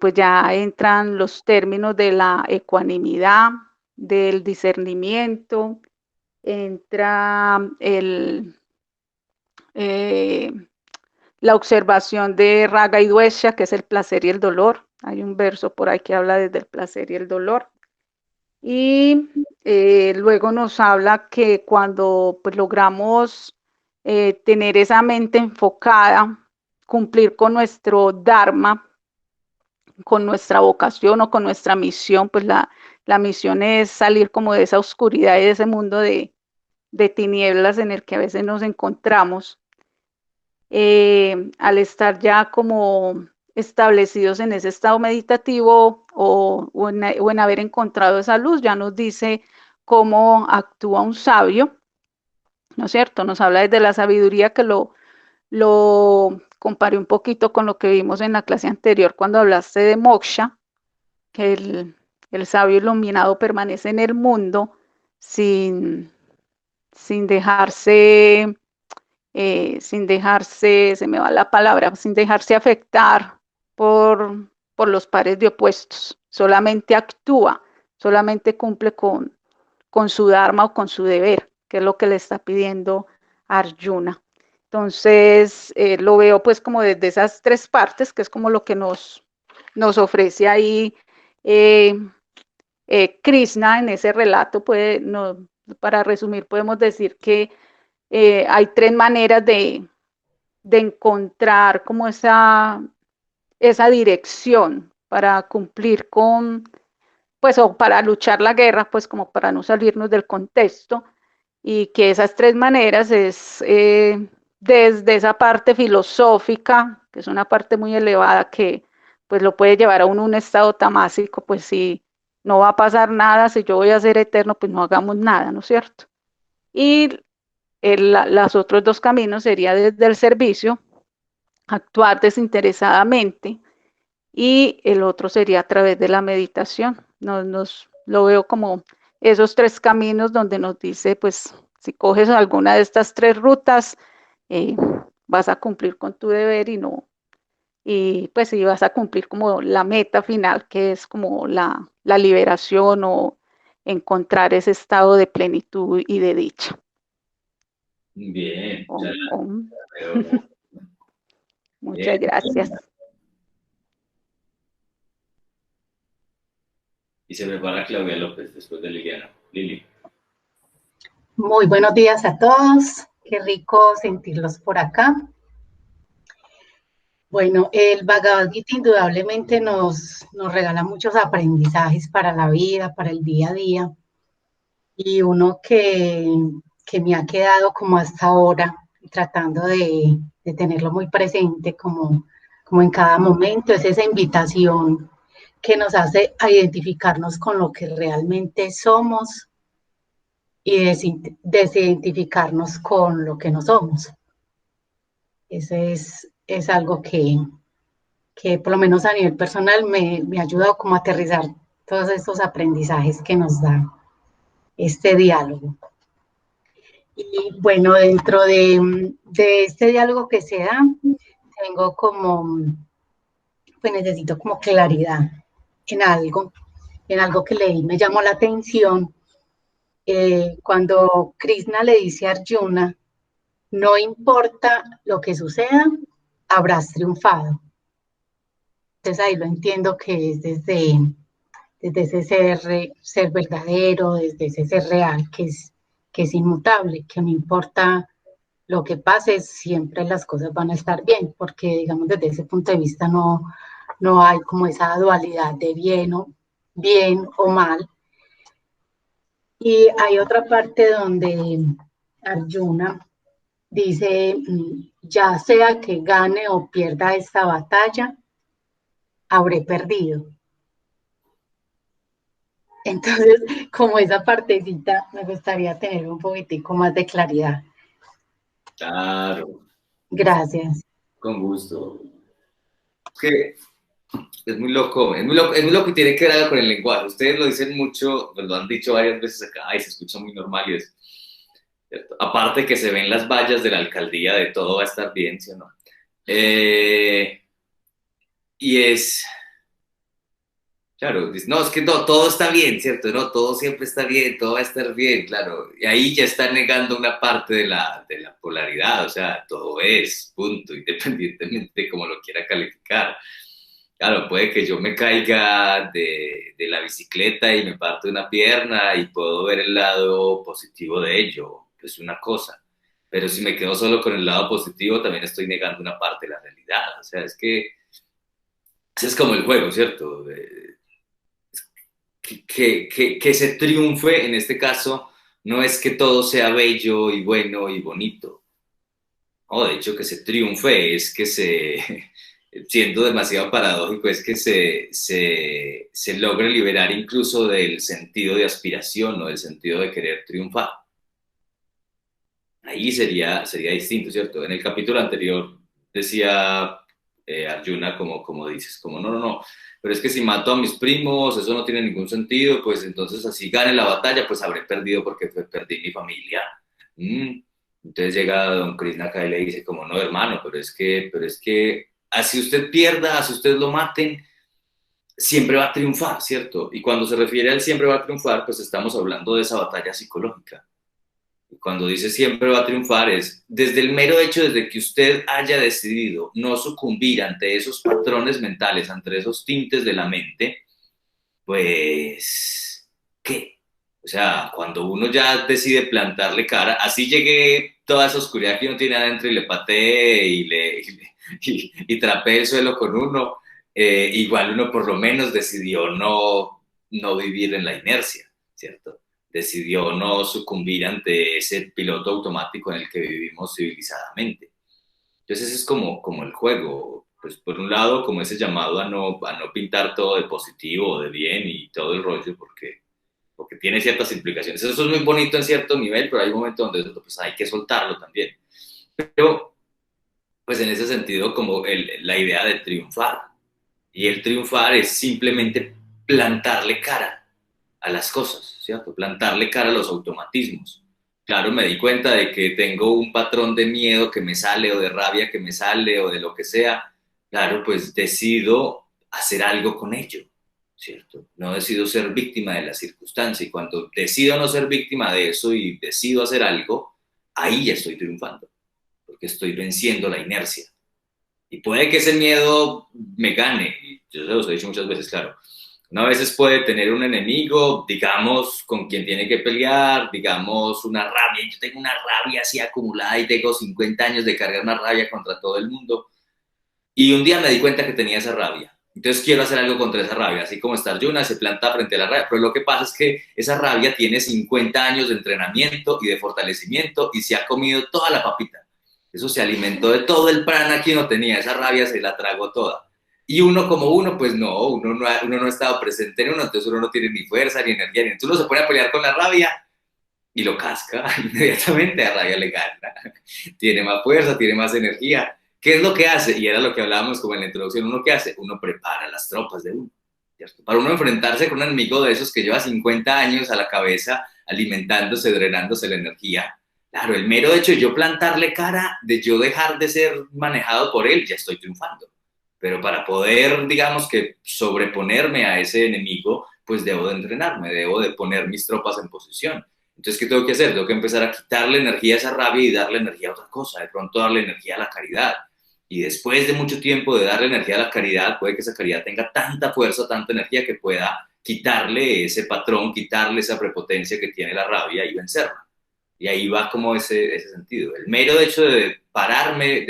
pues ya entran los términos de la ecuanimidad, del discernimiento, entra la observación de Raga y Dvesha, que es el placer y el dolor. Hay un verso por ahí que habla desde el placer y el dolor. Y luego nos habla que cuando pues, logramos tener esa mente enfocada, cumplir con nuestro dharma, con nuestra vocación o con nuestra misión, pues la misión es salir como de esa oscuridad y de ese mundo de tinieblas en el que a veces nos encontramos. al estar ya como establecidos en ese estado meditativo o en haber encontrado esa luz, ya nos dice cómo actúa un sabio, ¿no es cierto? Nos habla desde la sabiduría que lo comparé un poquito con lo que vimos en la clase anterior cuando hablaste de moksha, que el sabio iluminado permanece en el mundo sin, sin dejarse, se me va la palabra, sin dejarse afectar por los pares de opuestos, solamente actúa, solamente cumple con su dharma o con su deber, que es lo que le está pidiendo Arjuna. Entonces, lo veo pues como desde esas tres partes, que es como lo que nos ofrece ahí eh, Krishna en ese relato. Para resumir, podemos decir que hay tres maneras de encontrar como esa dirección para cumplir con, pues, o para luchar la guerra, pues como para no salirnos del contexto, y que esas tres maneras es desde esa parte filosófica, que es una parte muy elevada que pues lo puede llevar a uno a un estado tamásico, pues si no va a pasar nada, si yo voy a ser eterno, pues no hagamos nada, ¿no es cierto? Y los otros dos caminos sería desde el servicio, actuar desinteresadamente, y el otro sería a través de la meditación. Lo veo como esos tres caminos donde nos dice, pues, si coges alguna de estas tres rutas, eh, vas a cumplir con tu deber y pues sí vas a cumplir como la meta final, que es como la liberación o encontrar ese estado de plenitud y de dicha. Bien, ya veo. Muchas gracias. Y se prepara Claudia López después de Liliana. Lili. Muy buenos días a todos. Qué rico sentirlos por acá. Bueno, el Bhagavad Gita indudablemente nos regala muchos aprendizajes para la vida, para el día a día. Y uno que me ha quedado como hasta ahora, tratando de tenerlo muy presente como en cada momento, es esa invitación que nos hace a identificarnos con lo que realmente somos y desidentificarnos con lo que no somos. Ese es algo que por lo menos a nivel personal me ha ayudado como a aterrizar todos estos aprendizajes que nos da este diálogo. Y bueno, dentro de este diálogo que se da, tengo pues necesito como claridad en algo que leí, me llamó la atención. Cuando Krishna le dice a Arjuna, no importa lo que suceda, habrás triunfado. Entonces ahí lo entiendo que es desde ese ser verdadero, desde ese ser real, que es inmutable, que no importa lo que pase, siempre las cosas van a estar bien, porque digamos desde ese punto de vista no hay como esa dualidad de bien o mal. Y hay otra parte donde Arjuna dice, ya sea que gane o pierda esta batalla, habré perdido. Entonces, como esa partecita, me gustaría tener un poquitico más de claridad. Claro. Gracias. Con gusto. Es que es muy loco, es muy loco y tiene que ver algo con el lenguaje. Ustedes lo dicen mucho, pues lo han dicho varias veces acá, y se escucha muy normal y es cierto. Aparte que se ven las vallas de la alcaldía de todo va a estar bien, ¿sí o no? Y es, claro, no, es que no, todo está bien, ¿cierto? No, todo siempre está bien, todo va a estar bien, claro. Y ahí ya está negando una parte de la polaridad, o sea, todo es, punto, independientemente de cómo lo quiera calificar. Claro, puede que yo me caiga de la bicicleta y me parto una pierna y puedo ver el lado positivo de ello, es una cosa. Pero si me quedo solo con el lado positivo, también estoy negando una parte de la realidad. O sea, es que ese es como el juego, ¿cierto? Que se triunfe, en este caso, no es que todo sea bello y bueno y bonito. o de hecho que se triunfe, es que siendo demasiado paradójico, es que se logre liberar incluso del sentido de aspiración o del sentido de querer triunfar. Ahí sería distinto, ¿cierto? En el capítulo anterior decía Arjuna, como dices, como no, pero es que si mato a mis primos, eso no tiene ningún sentido, pues entonces así gane la batalla, pues habré perdido porque pues, perdí mi familia. Entonces llega don Krishna acá y le dice como, no, hermano, pero es que así usted pierda, así usted lo maten, siempre va a triunfar, ¿cierto? Y cuando se refiere al siempre va a triunfar, pues estamos hablando de esa batalla psicológica. Cuando dice siempre va a triunfar es desde el mero hecho, desde que usted haya decidido no sucumbir ante esos patrones mentales, ante esos tintes de la mente, pues, ¿qué? O sea, cuando uno ya decide plantarle cara, así llegue toda esa oscuridad que uno tiene adentro y le patee y trapee el suelo con uno, igual uno por lo menos decidió no vivir en la inercia, ¿cierto? Decidió no sucumbir ante ese piloto automático en el que vivimos civilizadamente. Entonces ese es como el juego, pues por un lado como ese llamado a no pintar todo de positivo o de bien y todo el rollo, porque tiene ciertas implicaciones. Eso es muy bonito en cierto nivel, pero hay momentos donde pues, hay que soltarlo también. Pero pues en ese sentido como la idea de triunfar, y el triunfar es simplemente plantarle cara a las cosas, ¿cierto? Plantarle cara a los automatismos. Claro, me di cuenta de que tengo un patrón de miedo que me sale o de rabia que me sale o de lo que sea. Claro, pues decido hacer algo con ello, ¿cierto? No decido ser víctima de la circunstancia y cuando decido no ser víctima de eso y decido hacer algo, ahí ya estoy triunfando, porque estoy venciendo la inercia. Y puede que ese miedo me gane, y yo se los he dicho muchas veces, claro. Una veces puede tener un enemigo, digamos, con quien tiene que pelear, digamos, una rabia. Yo tengo una rabia así acumulada y tengo 50 años de cargar una rabia contra todo el mundo. Y un día me di cuenta que tenía esa rabia. Entonces quiero hacer algo contra esa rabia, así como estar Arjuna se planta frente a la rabia. Pero lo que pasa es que esa rabia tiene 50 años de entrenamiento y de fortalecimiento y se ha comido toda la papita. Eso se alimentó de todo el prana que uno tenía, esa rabia se la tragó toda. Y uno como uno, pues no, uno no ha estado presente en uno, entonces uno no tiene ni fuerza, ni energía, ni entonces uno se pone a pelear con la rabia y lo casca, inmediatamente a rabia le gana. Tiene más fuerza, tiene más energía. ¿Qué es lo que hace? Y era lo que hablábamos como en la introducción, ¿uno qué hace? Uno prepara las tropas de uno, ¿cierto? Para uno enfrentarse con un enemigo de esos que lleva 50 años a la cabeza, alimentándose, drenándose la energía. Claro, el mero hecho de yo plantarle cara, de yo dejar de ser manejado por él, ya estoy triunfando. Pero para poder, digamos que sobreponerme a ese enemigo, pues debo de entrenarme, debo de poner mis tropas en posición. Entonces, ¿qué tengo que hacer? Tengo que empezar a quitarle energía a esa rabia y darle energía a otra cosa, de pronto darle energía a la caridad. Y después de mucho tiempo de darle energía a la caridad, puede que esa caridad tenga tanta fuerza, tanta energía que pueda quitarle ese patrón, quitarle esa prepotencia que tiene la rabia y vencerla. Y ahí va como ese sentido. El mero hecho de pararme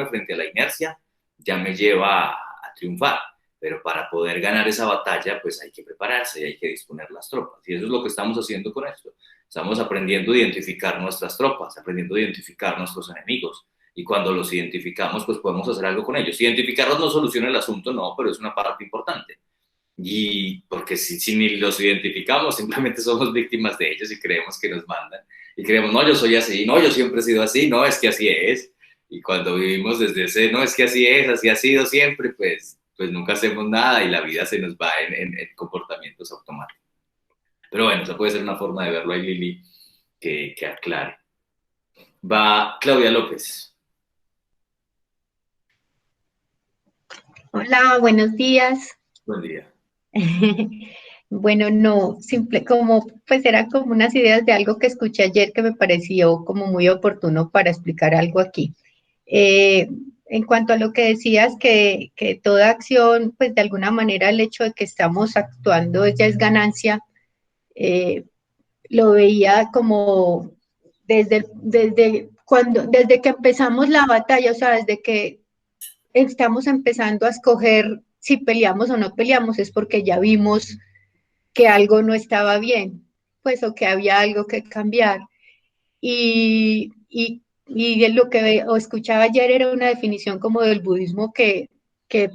frente a la inercia ya me lleva a triunfar. Pero para poder ganar esa batalla, pues hay que prepararse y hay que disponer las tropas. Y eso es lo que estamos haciendo con esto. Estamos aprendiendo a identificar nuestras tropas, aprendiendo a identificar nuestros enemigos. Y cuando los identificamos, pues podemos hacer algo con ellos. Identificarlos no soluciona el asunto, no, pero es una parte importante. Y porque si ni los identificamos, simplemente somos víctimas de ellos y creemos que nos mandan. Y creemos, no, yo soy así, no, yo siempre he sido así, no, es que así es. Y cuando vivimos desde ese, no, es que así es, así ha sido siempre, pues nunca hacemos nada y la vida se nos va en comportamientos automáticos. Pero bueno, esa puede ser una forma de verlo ahí, Lili, que aclare. Va Claudia López. Hola, buenos días. Buen día. Bueno, no, simple como, pues eran como unas ideas de algo que escuché ayer que me pareció como muy oportuno para explicar algo aquí. En cuanto a lo que decías, que toda acción, pues de alguna manera el hecho de que estamos actuando ya es ganancia, lo veía como desde que empezamos la batalla, o sea, desde que estamos empezando a escoger si peleamos o no peleamos, es porque ya vimos que algo no estaba bien, pues, o que había algo que cambiar. Y y lo que escuchaba ayer era una definición como del budismo que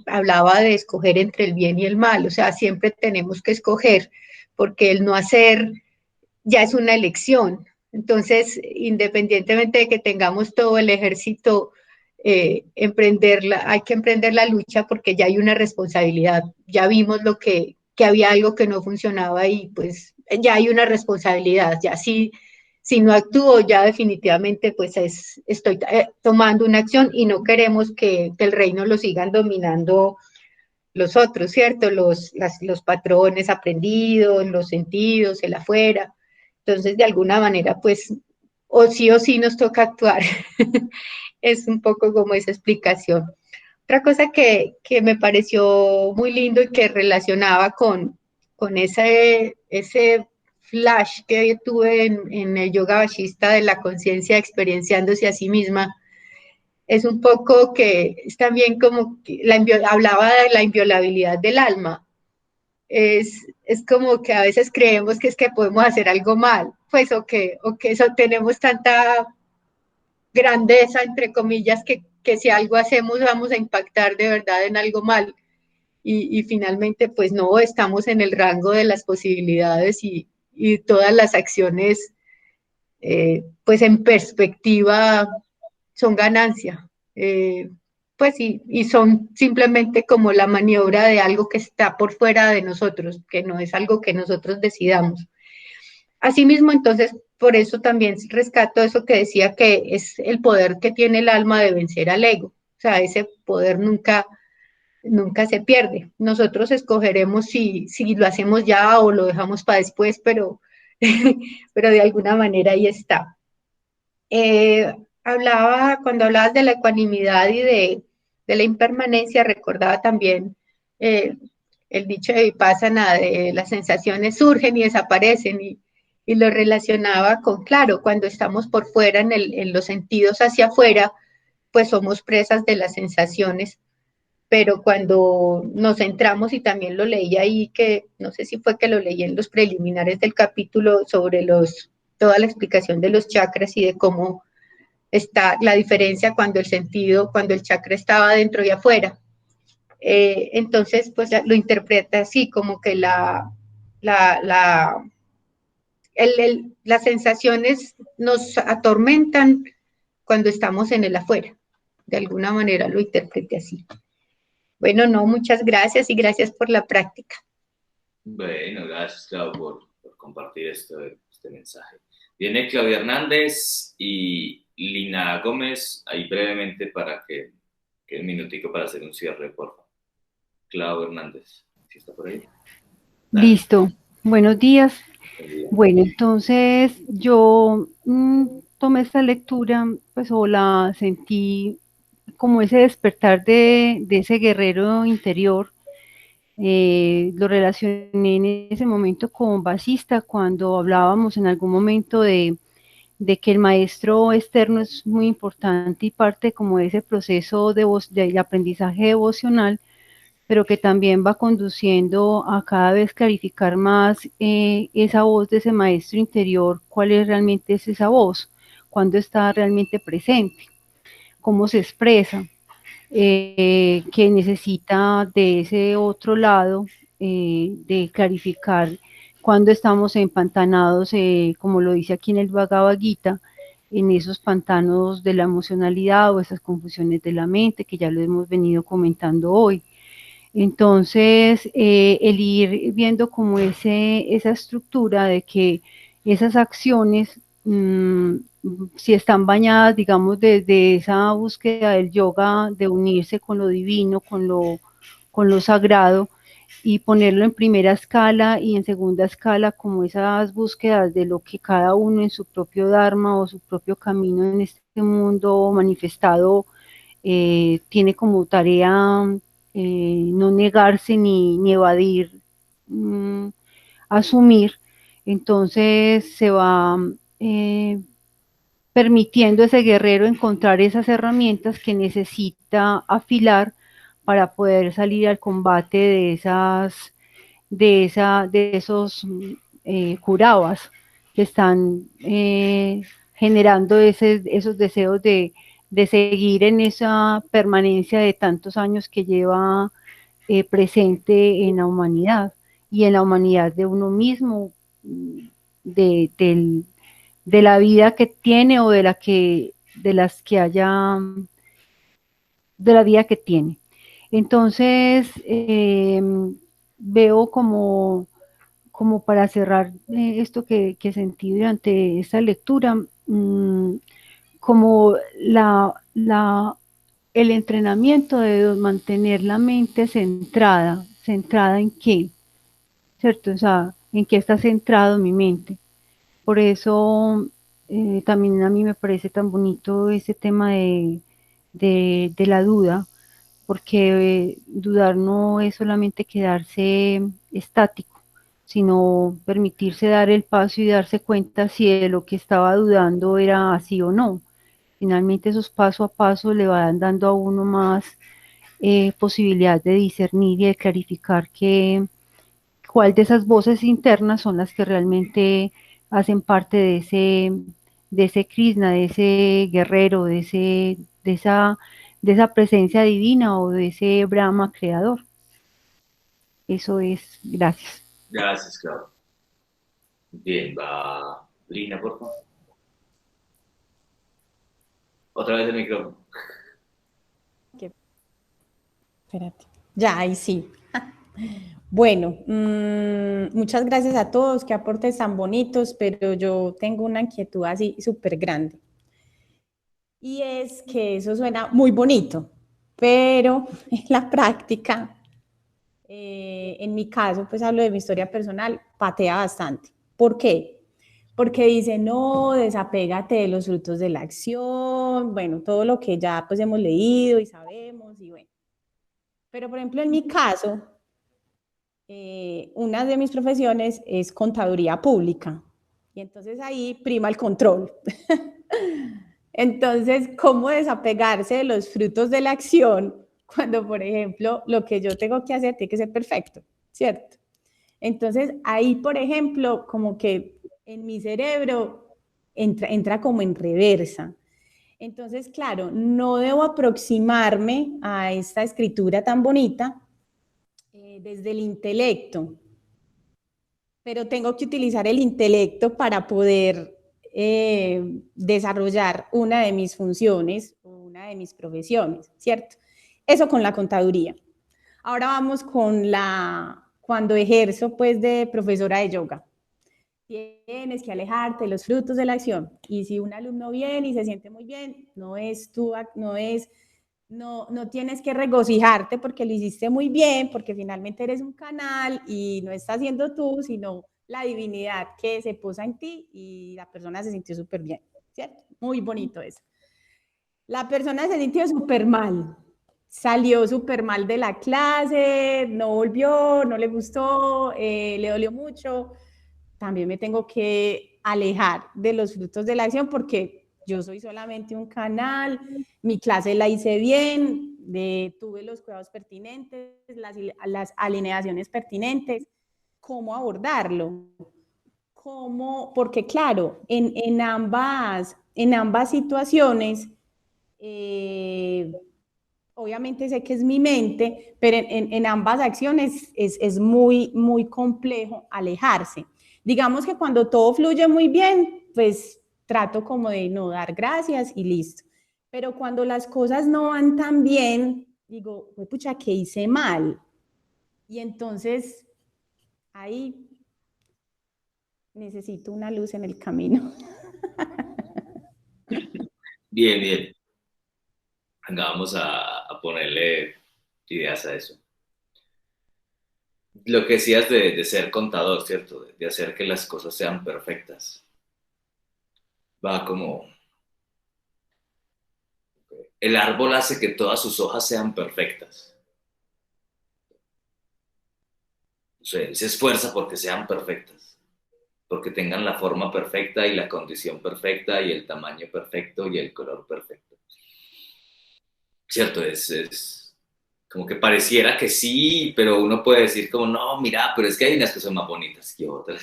hablaba de escoger entre el bien y el mal, o sea, siempre tenemos que escoger, porque el no hacer ya es una elección. Entonces, independientemente de que tengamos todo el ejército, hay que emprender la lucha porque ya hay una responsabilidad. Ya vimos que había algo que no funcionaba y pues ya hay una responsabilidad. Ya si no actúo, ya definitivamente pues estoy tomando una acción y no queremos que el reino lo sigan dominando los otros, ¿cierto? Los patrones aprendidos, los sentidos, el afuera. Entonces, de alguna manera, pues, o sí nos toca actuar. Es un poco como esa explicación. Otra cosa que me pareció muy lindo y que relacionaba con ese flash que tuve en el yoga bashista de la conciencia experienciándose a sí misma, es un poco que es también como que hablaba de la inviolabilidad del alma. Es como que a veces creemos que es que podemos hacer algo mal, pues o que eso tenemos tanta grandeza, entre comillas, que si algo hacemos vamos a impactar de verdad en algo mal. Y finalmente, pues no, estamos en el rango de las posibilidades y todas las acciones, pues en perspectiva, son ganancia. Pues y son simplemente como la maniobra de algo que está por fuera de nosotros, que no es algo que nosotros decidamos. Asimismo, entonces, por eso también rescato eso que decía que es el poder que tiene el alma de vencer al ego. O sea, ese poder nunca se pierde. Nosotros escogeremos si lo hacemos ya o lo dejamos para después, pero, pero de alguna manera ahí está. Cuando hablabas de la ecuanimidad y de la impermanencia, recordaba también eh, el dicho de Vipassana, de las sensaciones surgen y desaparecen, y lo relacionaba con, claro, cuando estamos por fuera, en los sentidos hacia afuera, pues somos presas de las sensaciones, pero cuando nos centramos, y también lo leí ahí, que no sé si fue que lo leí en los preliminares del capítulo sobre toda la explicación de los chakras y de cómo está la diferencia cuando el chakra estaba dentro y afuera. Entonces, pues lo interpreta así, como que las sensaciones nos atormentan cuando estamos en el afuera. De alguna manera lo interprete así. Bueno, no, muchas gracias y gracias por la práctica. Bueno, gracias, Clau, por compartir este mensaje. Viene Claudia Hernández y Lina Gómez, ahí brevemente para que un minutico para hacer un cierre, por favor. Clau Hernández, ¿sí está por ahí? Dale. Listo. Buenos días. Bueno, entonces yo tomé esta lectura, pues o la sentí como ese despertar de ese guerrero interior. Lo relacioné en ese momento con Basista, cuando hablábamos en algún momento de que el maestro externo es muy importante y parte como de ese proceso de aprendizaje devocional, pero que también va conduciendo a cada vez clarificar más esa voz de ese maestro interior, cuál es realmente esa voz, cuándo está realmente presente, cómo se expresa, que necesita de ese otro lado de clarificar cuando estamos empantanados, como lo dice aquí en el Bhagavad Gita, en esos pantanos de la emocionalidad o esas confusiones de la mente, que ya lo hemos venido comentando hoy. Entonces, el ir viendo como esa estructura de que esas acciones, si están bañadas, digamos, desde esa búsqueda del yoga, de unirse con lo divino, con lo sagrado, y ponerlo en primera escala y en segunda escala como esas búsquedas de lo que cada uno en su propio dharma o su propio camino en este mundo manifestado tiene como tarea no negarse ni evadir, asumir. Entonces se va permitiendo a ese guerrero encontrar esas herramientas que necesita afilar para poder salir al combate de esos Kauravas que están generando esos deseos de seguir en esa permanencia de tantos años que lleva presente en la humanidad y en la humanidad de uno mismo, de la vida que tiene o de la vida que tiene. Entonces, veo como para cerrar esto que sentí durante esta lectura, como el entrenamiento de mantener la mente centrada en qué, ¿cierto? O sea, en qué está centrado mi mente. Por eso también a mí me parece tan bonito ese tema de la duda, porque dudar no es solamente quedarse estático, sino permitirse dar el paso y darse cuenta si de lo que estaba dudando era así o no. Finalmente esos paso a paso le van dando a uno más posibilidad de discernir y de clarificar cuál de esas voces internas son las que realmente hacen parte de ese Krishna, de ese guerrero, de esa presencia divina o de ese Brahma creador. Eso es, gracias. Gracias, Claudio. Bien, va Lina, por favor. Otra vez el micrófono. Espérate. Ya, ahí sí. Bueno, muchas gracias a todos, qué aportes tan bonitos, pero yo tengo una inquietud así súper grande. Y es que eso suena muy bonito, pero en la práctica, en mi caso, pues hablo de mi historia personal, patea bastante. ¿Por qué? Porque dice, no, desapégate de los frutos de la acción, bueno, todo lo que ya pues hemos leído y sabemos, y bueno. Pero por ejemplo, en mi caso, una de mis profesiones es contaduría pública, y entonces ahí prima el control. Entonces, ¿cómo desapegarse de los frutos de la acción cuando, por ejemplo, lo que yo tengo que hacer tiene que ser perfecto, ¿cierto? Entonces, ahí, por ejemplo, como que en mi cerebro entra como en reversa. Entonces, claro, no debo aproximarme a esta escritura tan bonita desde el intelecto, pero tengo que utilizar el intelecto para poder desarrollar una de mis funciones, una de mis profesiones, ¿cierto? Eso con la contaduría. Ahora vamos con cuando ejerzo pues de profesora de yoga. Tienes que alejarte de los frutos de la acción. Y si un alumno viene y se siente muy bien, no tienes que regocijarte porque lo hiciste muy bien, porque finalmente eres un canal y no estás siendo tú, sino la divinidad que se posa en ti y la persona se sintió súper bien, ¿cierto? Muy bonito eso. La persona se sintió súper mal, salió súper mal de la clase, no volvió, no le gustó, le dolió mucho. También me tengo que alejar de los frutos de la acción porque yo soy solamente un canal, mi clase la hice bien, tuve los cuidados pertinentes, las alineaciones pertinentes. ¿Cómo abordarlo? Porque claro, en ambas situaciones, obviamente sé que es mi mente, pero en ambas acciones es muy, muy complejo alejarse. Digamos que cuando todo fluye muy bien, pues trato como de no dar gracias y listo. Pero cuando las cosas no van tan bien, digo, pucha, ¿qué hice mal? Y entonces ahí necesito una luz en el camino. Bien, bien. Vamos a ponerle ideas a eso. Lo que decías de ser contador, ¿cierto? De hacer que las cosas sean perfectas. Va como... El árbol hace que todas sus hojas sean perfectas. O sea, él se esfuerza porque sean perfectas, porque tengan la forma perfecta y la condición perfecta y el tamaño perfecto y el color perfecto. ¿Cierto? Es como que pareciera que sí, pero uno puede decir como, no, mira, pero es que hay unas que son más bonitas que otras.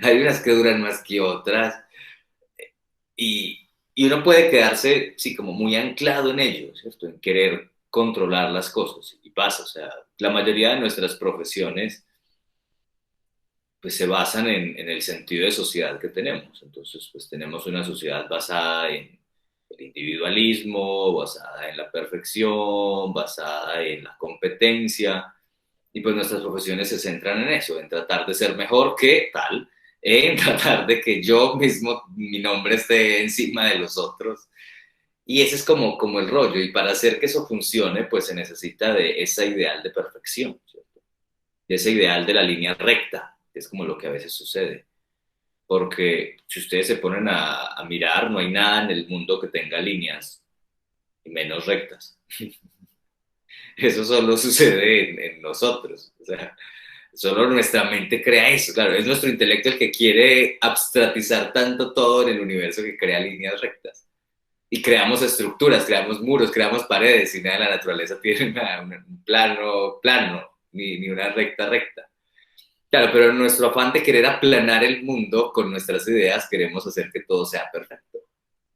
Hay unas que duran más que otras. y uno puede quedarse, sí, como muy anclado en ello, ¿cierto? En querer controlar las cosas. Y pasa, o sea, la mayoría de nuestras profesiones pues se basan en el sentido de sociedad que tenemos. Entonces, pues tenemos una sociedad basada en el individualismo, basada en la perfección, basada en la competencia, y pues nuestras profesiones se centran en eso, en tratar de ser mejor que tal, en tratar de que yo mismo, mi nombre esté encima de los otros. Y ese es como el rollo, y para hacer que eso funcione, pues se necesita de ese ideal de perfección, ¿cierto? De ese ideal de la línea recta, que es como lo que a veces sucede. Porque si ustedes se ponen a mirar, no hay nada en el mundo que tenga líneas, y menos rectas. Eso solo sucede en nosotros. O sea, solo nuestra mente crea eso. Claro, es nuestro intelecto el que quiere abstratizar tanto todo en el universo que crea líneas rectas. Y creamos estructuras, creamos muros, creamos paredes, y nada en la naturaleza tiene un plano, ni una recta. Claro, pero en nuestro afán de querer aplanar el mundo con nuestras ideas, queremos hacer que todo sea perfecto.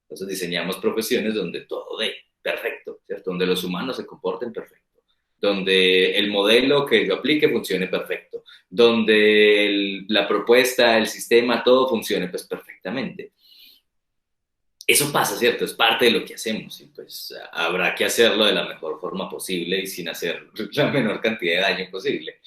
Entonces diseñamos profesiones donde todo dé perfecto, ¿cierto? Donde los humanos se comporten perfecto, donde el modelo que yo aplique funcione perfecto, donde la propuesta, el sistema, todo funcione pues perfectamente. Eso pasa, ¿cierto? Es parte de lo que hacemos, y pues habrá que hacerlo de la mejor forma posible y sin hacer la menor cantidad de daño posible.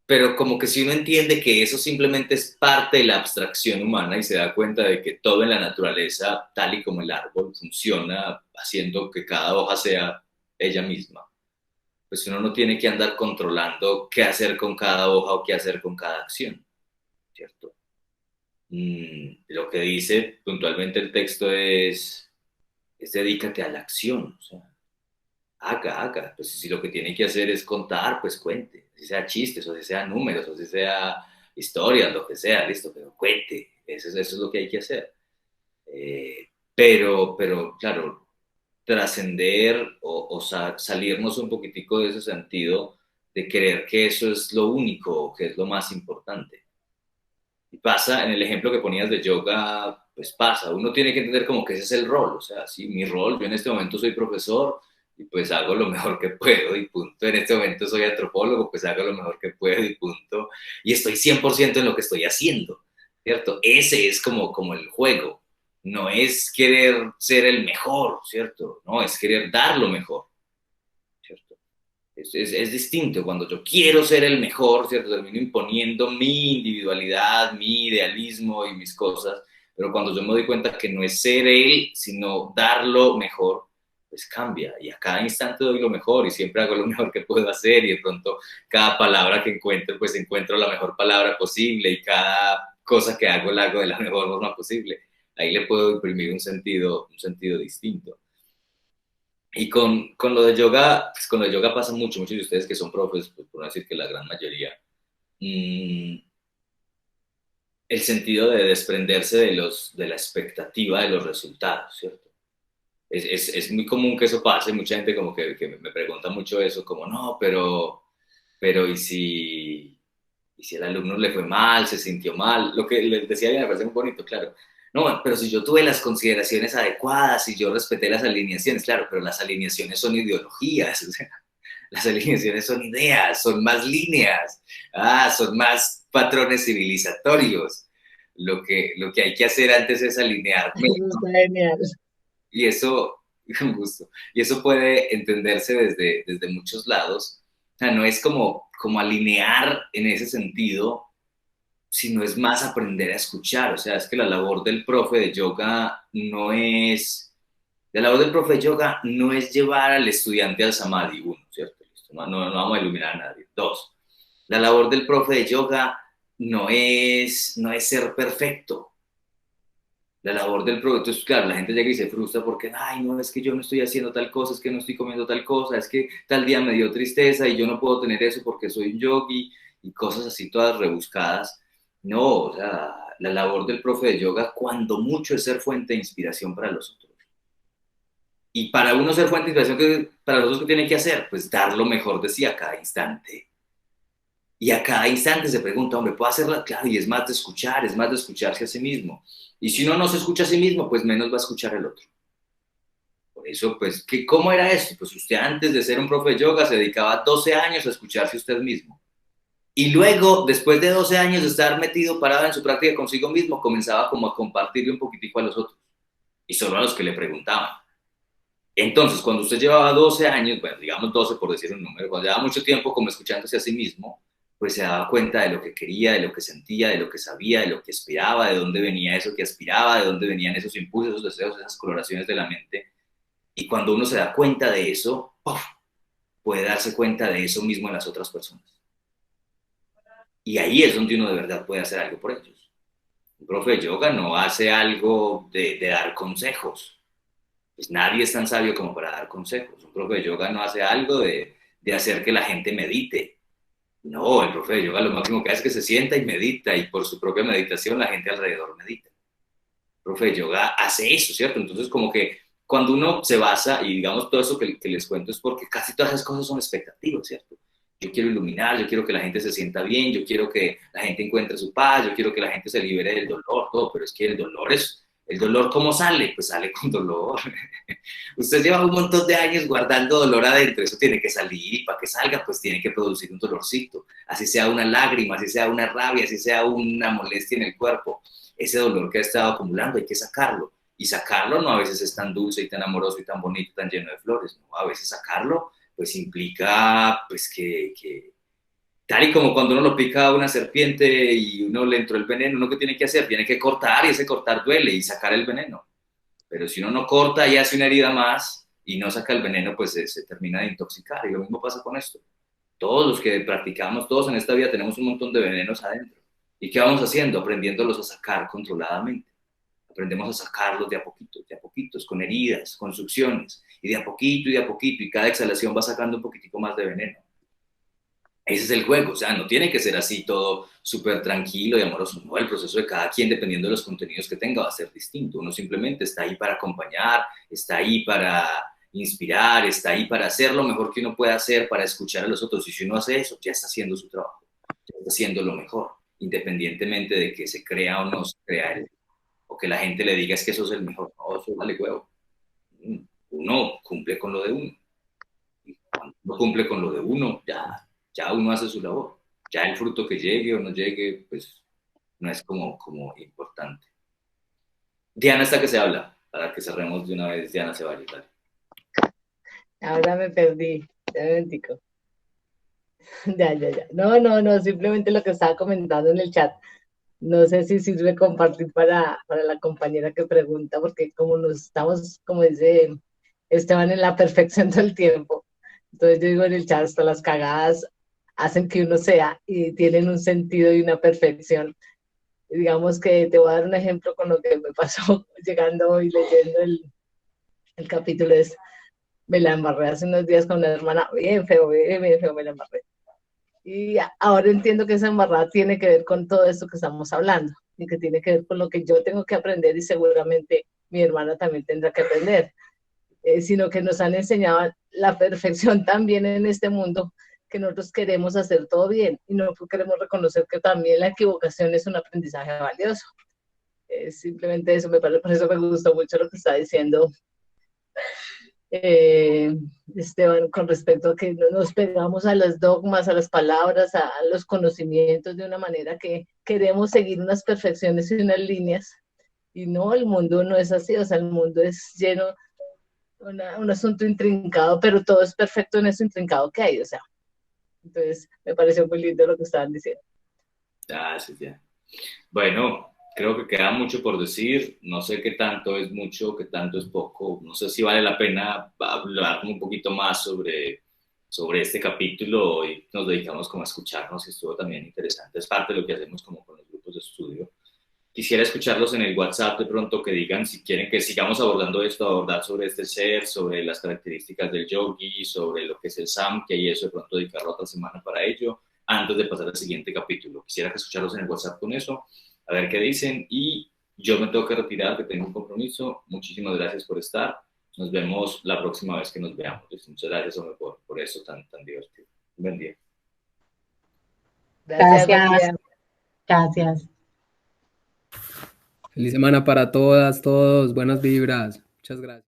Pero como que si uno entiende que eso simplemente es parte de la abstracción humana y se da cuenta de que todo en la naturaleza, tal y como el árbol, funciona haciendo que cada hoja sea ella misma, pues uno no tiene que andar controlando qué hacer con cada hoja o qué hacer con cada acción, ¿cierto? Lo que dice puntualmente el texto es dedícate a la acción, o sea, haga. Pues si lo que tiene que hacer es contar, pues cuente. Si sea chistes, o si sea números, o si sea historias, lo que sea, listo, pero cuente. Eso es lo que hay que hacer. Pero claro, trascender o salirnos un poquitico de ese sentido de creer que eso es lo único, que es lo más importante. Y pasa, en el ejemplo que ponías de yoga, pues pasa, uno tiene que entender como que ese es el rol, o sea, sí, mi rol, yo en este momento soy profesor y pues hago lo mejor que puedo y punto. En este momento soy antropólogo, pues hago lo mejor que puedo y punto. Y estoy 100% en lo que estoy haciendo, ¿cierto? Ese es como el juego, no es querer ser el mejor, ¿cierto? No, es querer dar lo mejor, ¿cierto? Es distinto cuando yo quiero ser el mejor, ¿cierto? Termino imponiendo mi individualidad, mi idealismo y mis cosas, pero cuando yo me doy cuenta que no es ser él, sino dar lo mejor, pues cambia, y a cada instante doy lo mejor y siempre hago lo mejor que puedo hacer, y de pronto cada palabra que encuentro, pues encuentro la mejor palabra posible, y cada cosa que hago la hago de la mejor forma posible. Ahí le puedo imprimir un sentido distinto. Y con lo de yoga, pues con lo de yoga pasa muchos de ustedes que son profes, pues por no decir que la gran mayoría, el sentido de desprenderse de la expectativa de los resultados, ¿cierto? Es muy común que eso pase, mucha gente como que me pregunta mucho eso, como no, pero ¿y si el alumno le fue mal, se sintió mal? Lo que les decía me parece muy bonito, claro. No, pero si yo tuve las consideraciones adecuadas, si yo respeté las alineaciones, claro, pero las alineaciones son ideologías, o sea, las alineaciones son ideas, son más líneas, son más patrones civilizatorios. Lo que hay que hacer antes es alinearme. Y eso, con gusto, y eso puede entenderse desde muchos lados. O sea, no es como alinear en ese sentido, sino es más aprender a escuchar. O sea, es que la labor del profe de yoga no es llevar al estudiante al samadhi, uno, ¿cierto? No vamos a iluminar a nadie. Dos, la labor del profe de yoga no es ser perfecto. La labor del profe, entonces claro, la gente llega y se frustra porque, ay, no, es que yo no estoy haciendo tal cosa, es que no estoy comiendo tal cosa, es que tal día me dio tristeza y yo no puedo tener eso porque soy un yogi, y cosas así todas rebuscadas. No, o sea, la labor del profe de yoga, cuando mucho, es ser fuente de inspiración para los otros. Y para uno ser fuente de inspiración, para los otros, ¿qué tiene que hacer? Pues dar lo mejor de sí a cada instante. Y a cada instante se pregunta, hombre, ¿puedo hacerla? Claro, y es más de escuchar, es más de escucharse a sí mismo. Y si uno no se escucha a sí mismo, pues menos va a escuchar al otro. Por eso, pues, ¿cómo era esto? Pues usted antes de ser un profe de yoga se dedicaba 12 años a escucharse usted mismo. Y luego, después de 12 años de estar metido, parado en su práctica consigo mismo, comenzaba como a compartirle un poquitico a los otros. Y solo a los que le preguntaban. Entonces, cuando usted llevaba 12 años, bueno, digamos 12 por decir un número, cuando llevaba mucho tiempo como escuchándose a sí mismo, pues se daba cuenta de lo que quería, de lo que sentía, de lo que sabía, de lo que aspiraba, de dónde venía eso que aspiraba, de dónde venían esos impulsos, esos deseos, esas coloraciones de la mente. Y cuando uno se da cuenta de eso, ¡puf!, puede darse cuenta de eso mismo en las otras personas. Y ahí es donde uno de verdad puede hacer algo por ellos. Un profe de yoga no hace algo de dar consejos. Pues nadie es tan sabio como para dar consejos. Un profe de yoga no hace algo de hacer que la gente medite. No, el profe de yoga lo máximo que hace es que se sienta y medita, y por su propia meditación la gente alrededor medita. El profe de yoga hace eso, ¿cierto? Entonces, como que cuando uno se basa, y digamos todo eso que les cuento es porque casi todas esas cosas son expectativas, ¿cierto? Yo quiero iluminar, yo quiero que la gente se sienta bien, yo quiero que la gente encuentre su paz, yo quiero que la gente se libere del dolor, todo, pero es que el dolor, ¿cómo sale? Pues sale con dolor. Usted lleva un montón de años guardando dolor adentro, eso tiene que salir, y para que salga, pues tiene que producir un dolorcito, así sea una lágrima, así sea una rabia, así sea una molestia en el cuerpo. Ese dolor que ha estado acumulando hay que sacarlo, y sacarlo no a veces es tan dulce y tan amoroso y tan bonito, tan lleno de flores, no, a veces sacarlo pues implica pues que tal y como cuando uno lo pica una serpiente y uno le entró el veneno, ¿uno qué tiene que hacer? Tiene que cortar, y ese cortar duele, y sacar el veneno. Pero si uno no corta y hace una herida más y no saca el veneno, pues se termina de intoxicar. Y lo mismo pasa con esto. Todos los que practicamos, todos en esta vida tenemos un montón de venenos adentro. ¿Y qué vamos haciendo? Aprendiéndolos a sacar controladamente. Aprendemos a sacarlos de a poquitos, con heridas, con succiones, y de a poquito, y cada exhalación va sacando un poquitico más de veneno. Ese es el juego, o sea, no tiene que ser así todo súper tranquilo y amoroso, no, el proceso de cada quien, dependiendo de los contenidos que tenga, va a ser distinto. Uno simplemente está ahí para acompañar, está ahí para inspirar, está ahí para hacer lo mejor que uno pueda hacer, para escuchar a los otros, y si uno hace eso, ya está haciendo su trabajo, ya está haciendo lo mejor, independientemente de que se crea o no se crea él, o que la gente le diga es que eso es el mejor, no, eso vale huevo. Uno cumple con lo de uno, y cuando uno cumple con lo de uno, ya uno hace su labor. Ya el fruto que llegue o no llegue, pues no es como importante. Diana está que se habla, para que cerremos de una vez. Diana se vaya, dale. Ahora me perdí, ya me entico. Ya. No, simplemente lo que estaba comentando en el chat. No sé si sirve compartir para la compañera que pregunta, porque como nos estamos, como dice Esteban, en la perfección todo el tiempo. Entonces yo digo en el chat, hasta las cagadas hacen que uno sea y tienen un sentido y una perfección. Digamos que te voy a dar un ejemplo con lo que me pasó llegando y leyendo el capítulo. Me la embarré hace unos días con una hermana, bien feo, me la embarré. Y ahora entiendo que esa embarrada tiene que ver con todo esto que estamos hablando, y que tiene que ver con lo que yo tengo que aprender, y seguramente mi hermana también tendrá que aprender. Sino que nos han enseñado la perfección también en este mundo, que nosotros queremos hacer todo bien y no queremos reconocer que también la equivocación es un aprendizaje valioso. Simplemente eso, por eso me gustó mucho lo que está diciendo Esteban, con respecto a que no nos pegamos a los dogmas, a las palabras, a los conocimientos de una manera que queremos seguir unas perfecciones y unas líneas, y no, el mundo no es así, o sea, el mundo es lleno un asunto intrincado, pero todo es perfecto en eso intrincado que hay, o sea. Entonces, me pareció muy lindo lo que estaban diciendo. Sí. Bueno, creo que queda mucho por decir. No sé qué tanto es mucho, qué tanto es poco. No sé si vale la pena hablar un poquito más sobre este capítulo. Hoy nos dedicamos como a escucharnos, y estuvo también interesante. Es parte de lo que hacemos como con los grupos de estudio. Quisiera escucharlos en el WhatsApp de pronto, que digan si quieren que sigamos abordando esto, abordar sobre este ser, sobre las características del yogi, sobre lo que es el Samkhya y eso, de pronto dedicarlo otra semana para ello, antes de pasar al siguiente capítulo. Quisiera que escucharlos en el WhatsApp con eso, a ver qué dicen, y yo me tengo que retirar, que tengo un compromiso. Muchísimas gracias por estar. Nos vemos la próxima vez que nos veamos. Muchas gracias, hombre, por eso tan divertido. Un buen día. Gracias. Gracias. Feliz semana para todas, todos. Buenas vibras. Muchas gracias.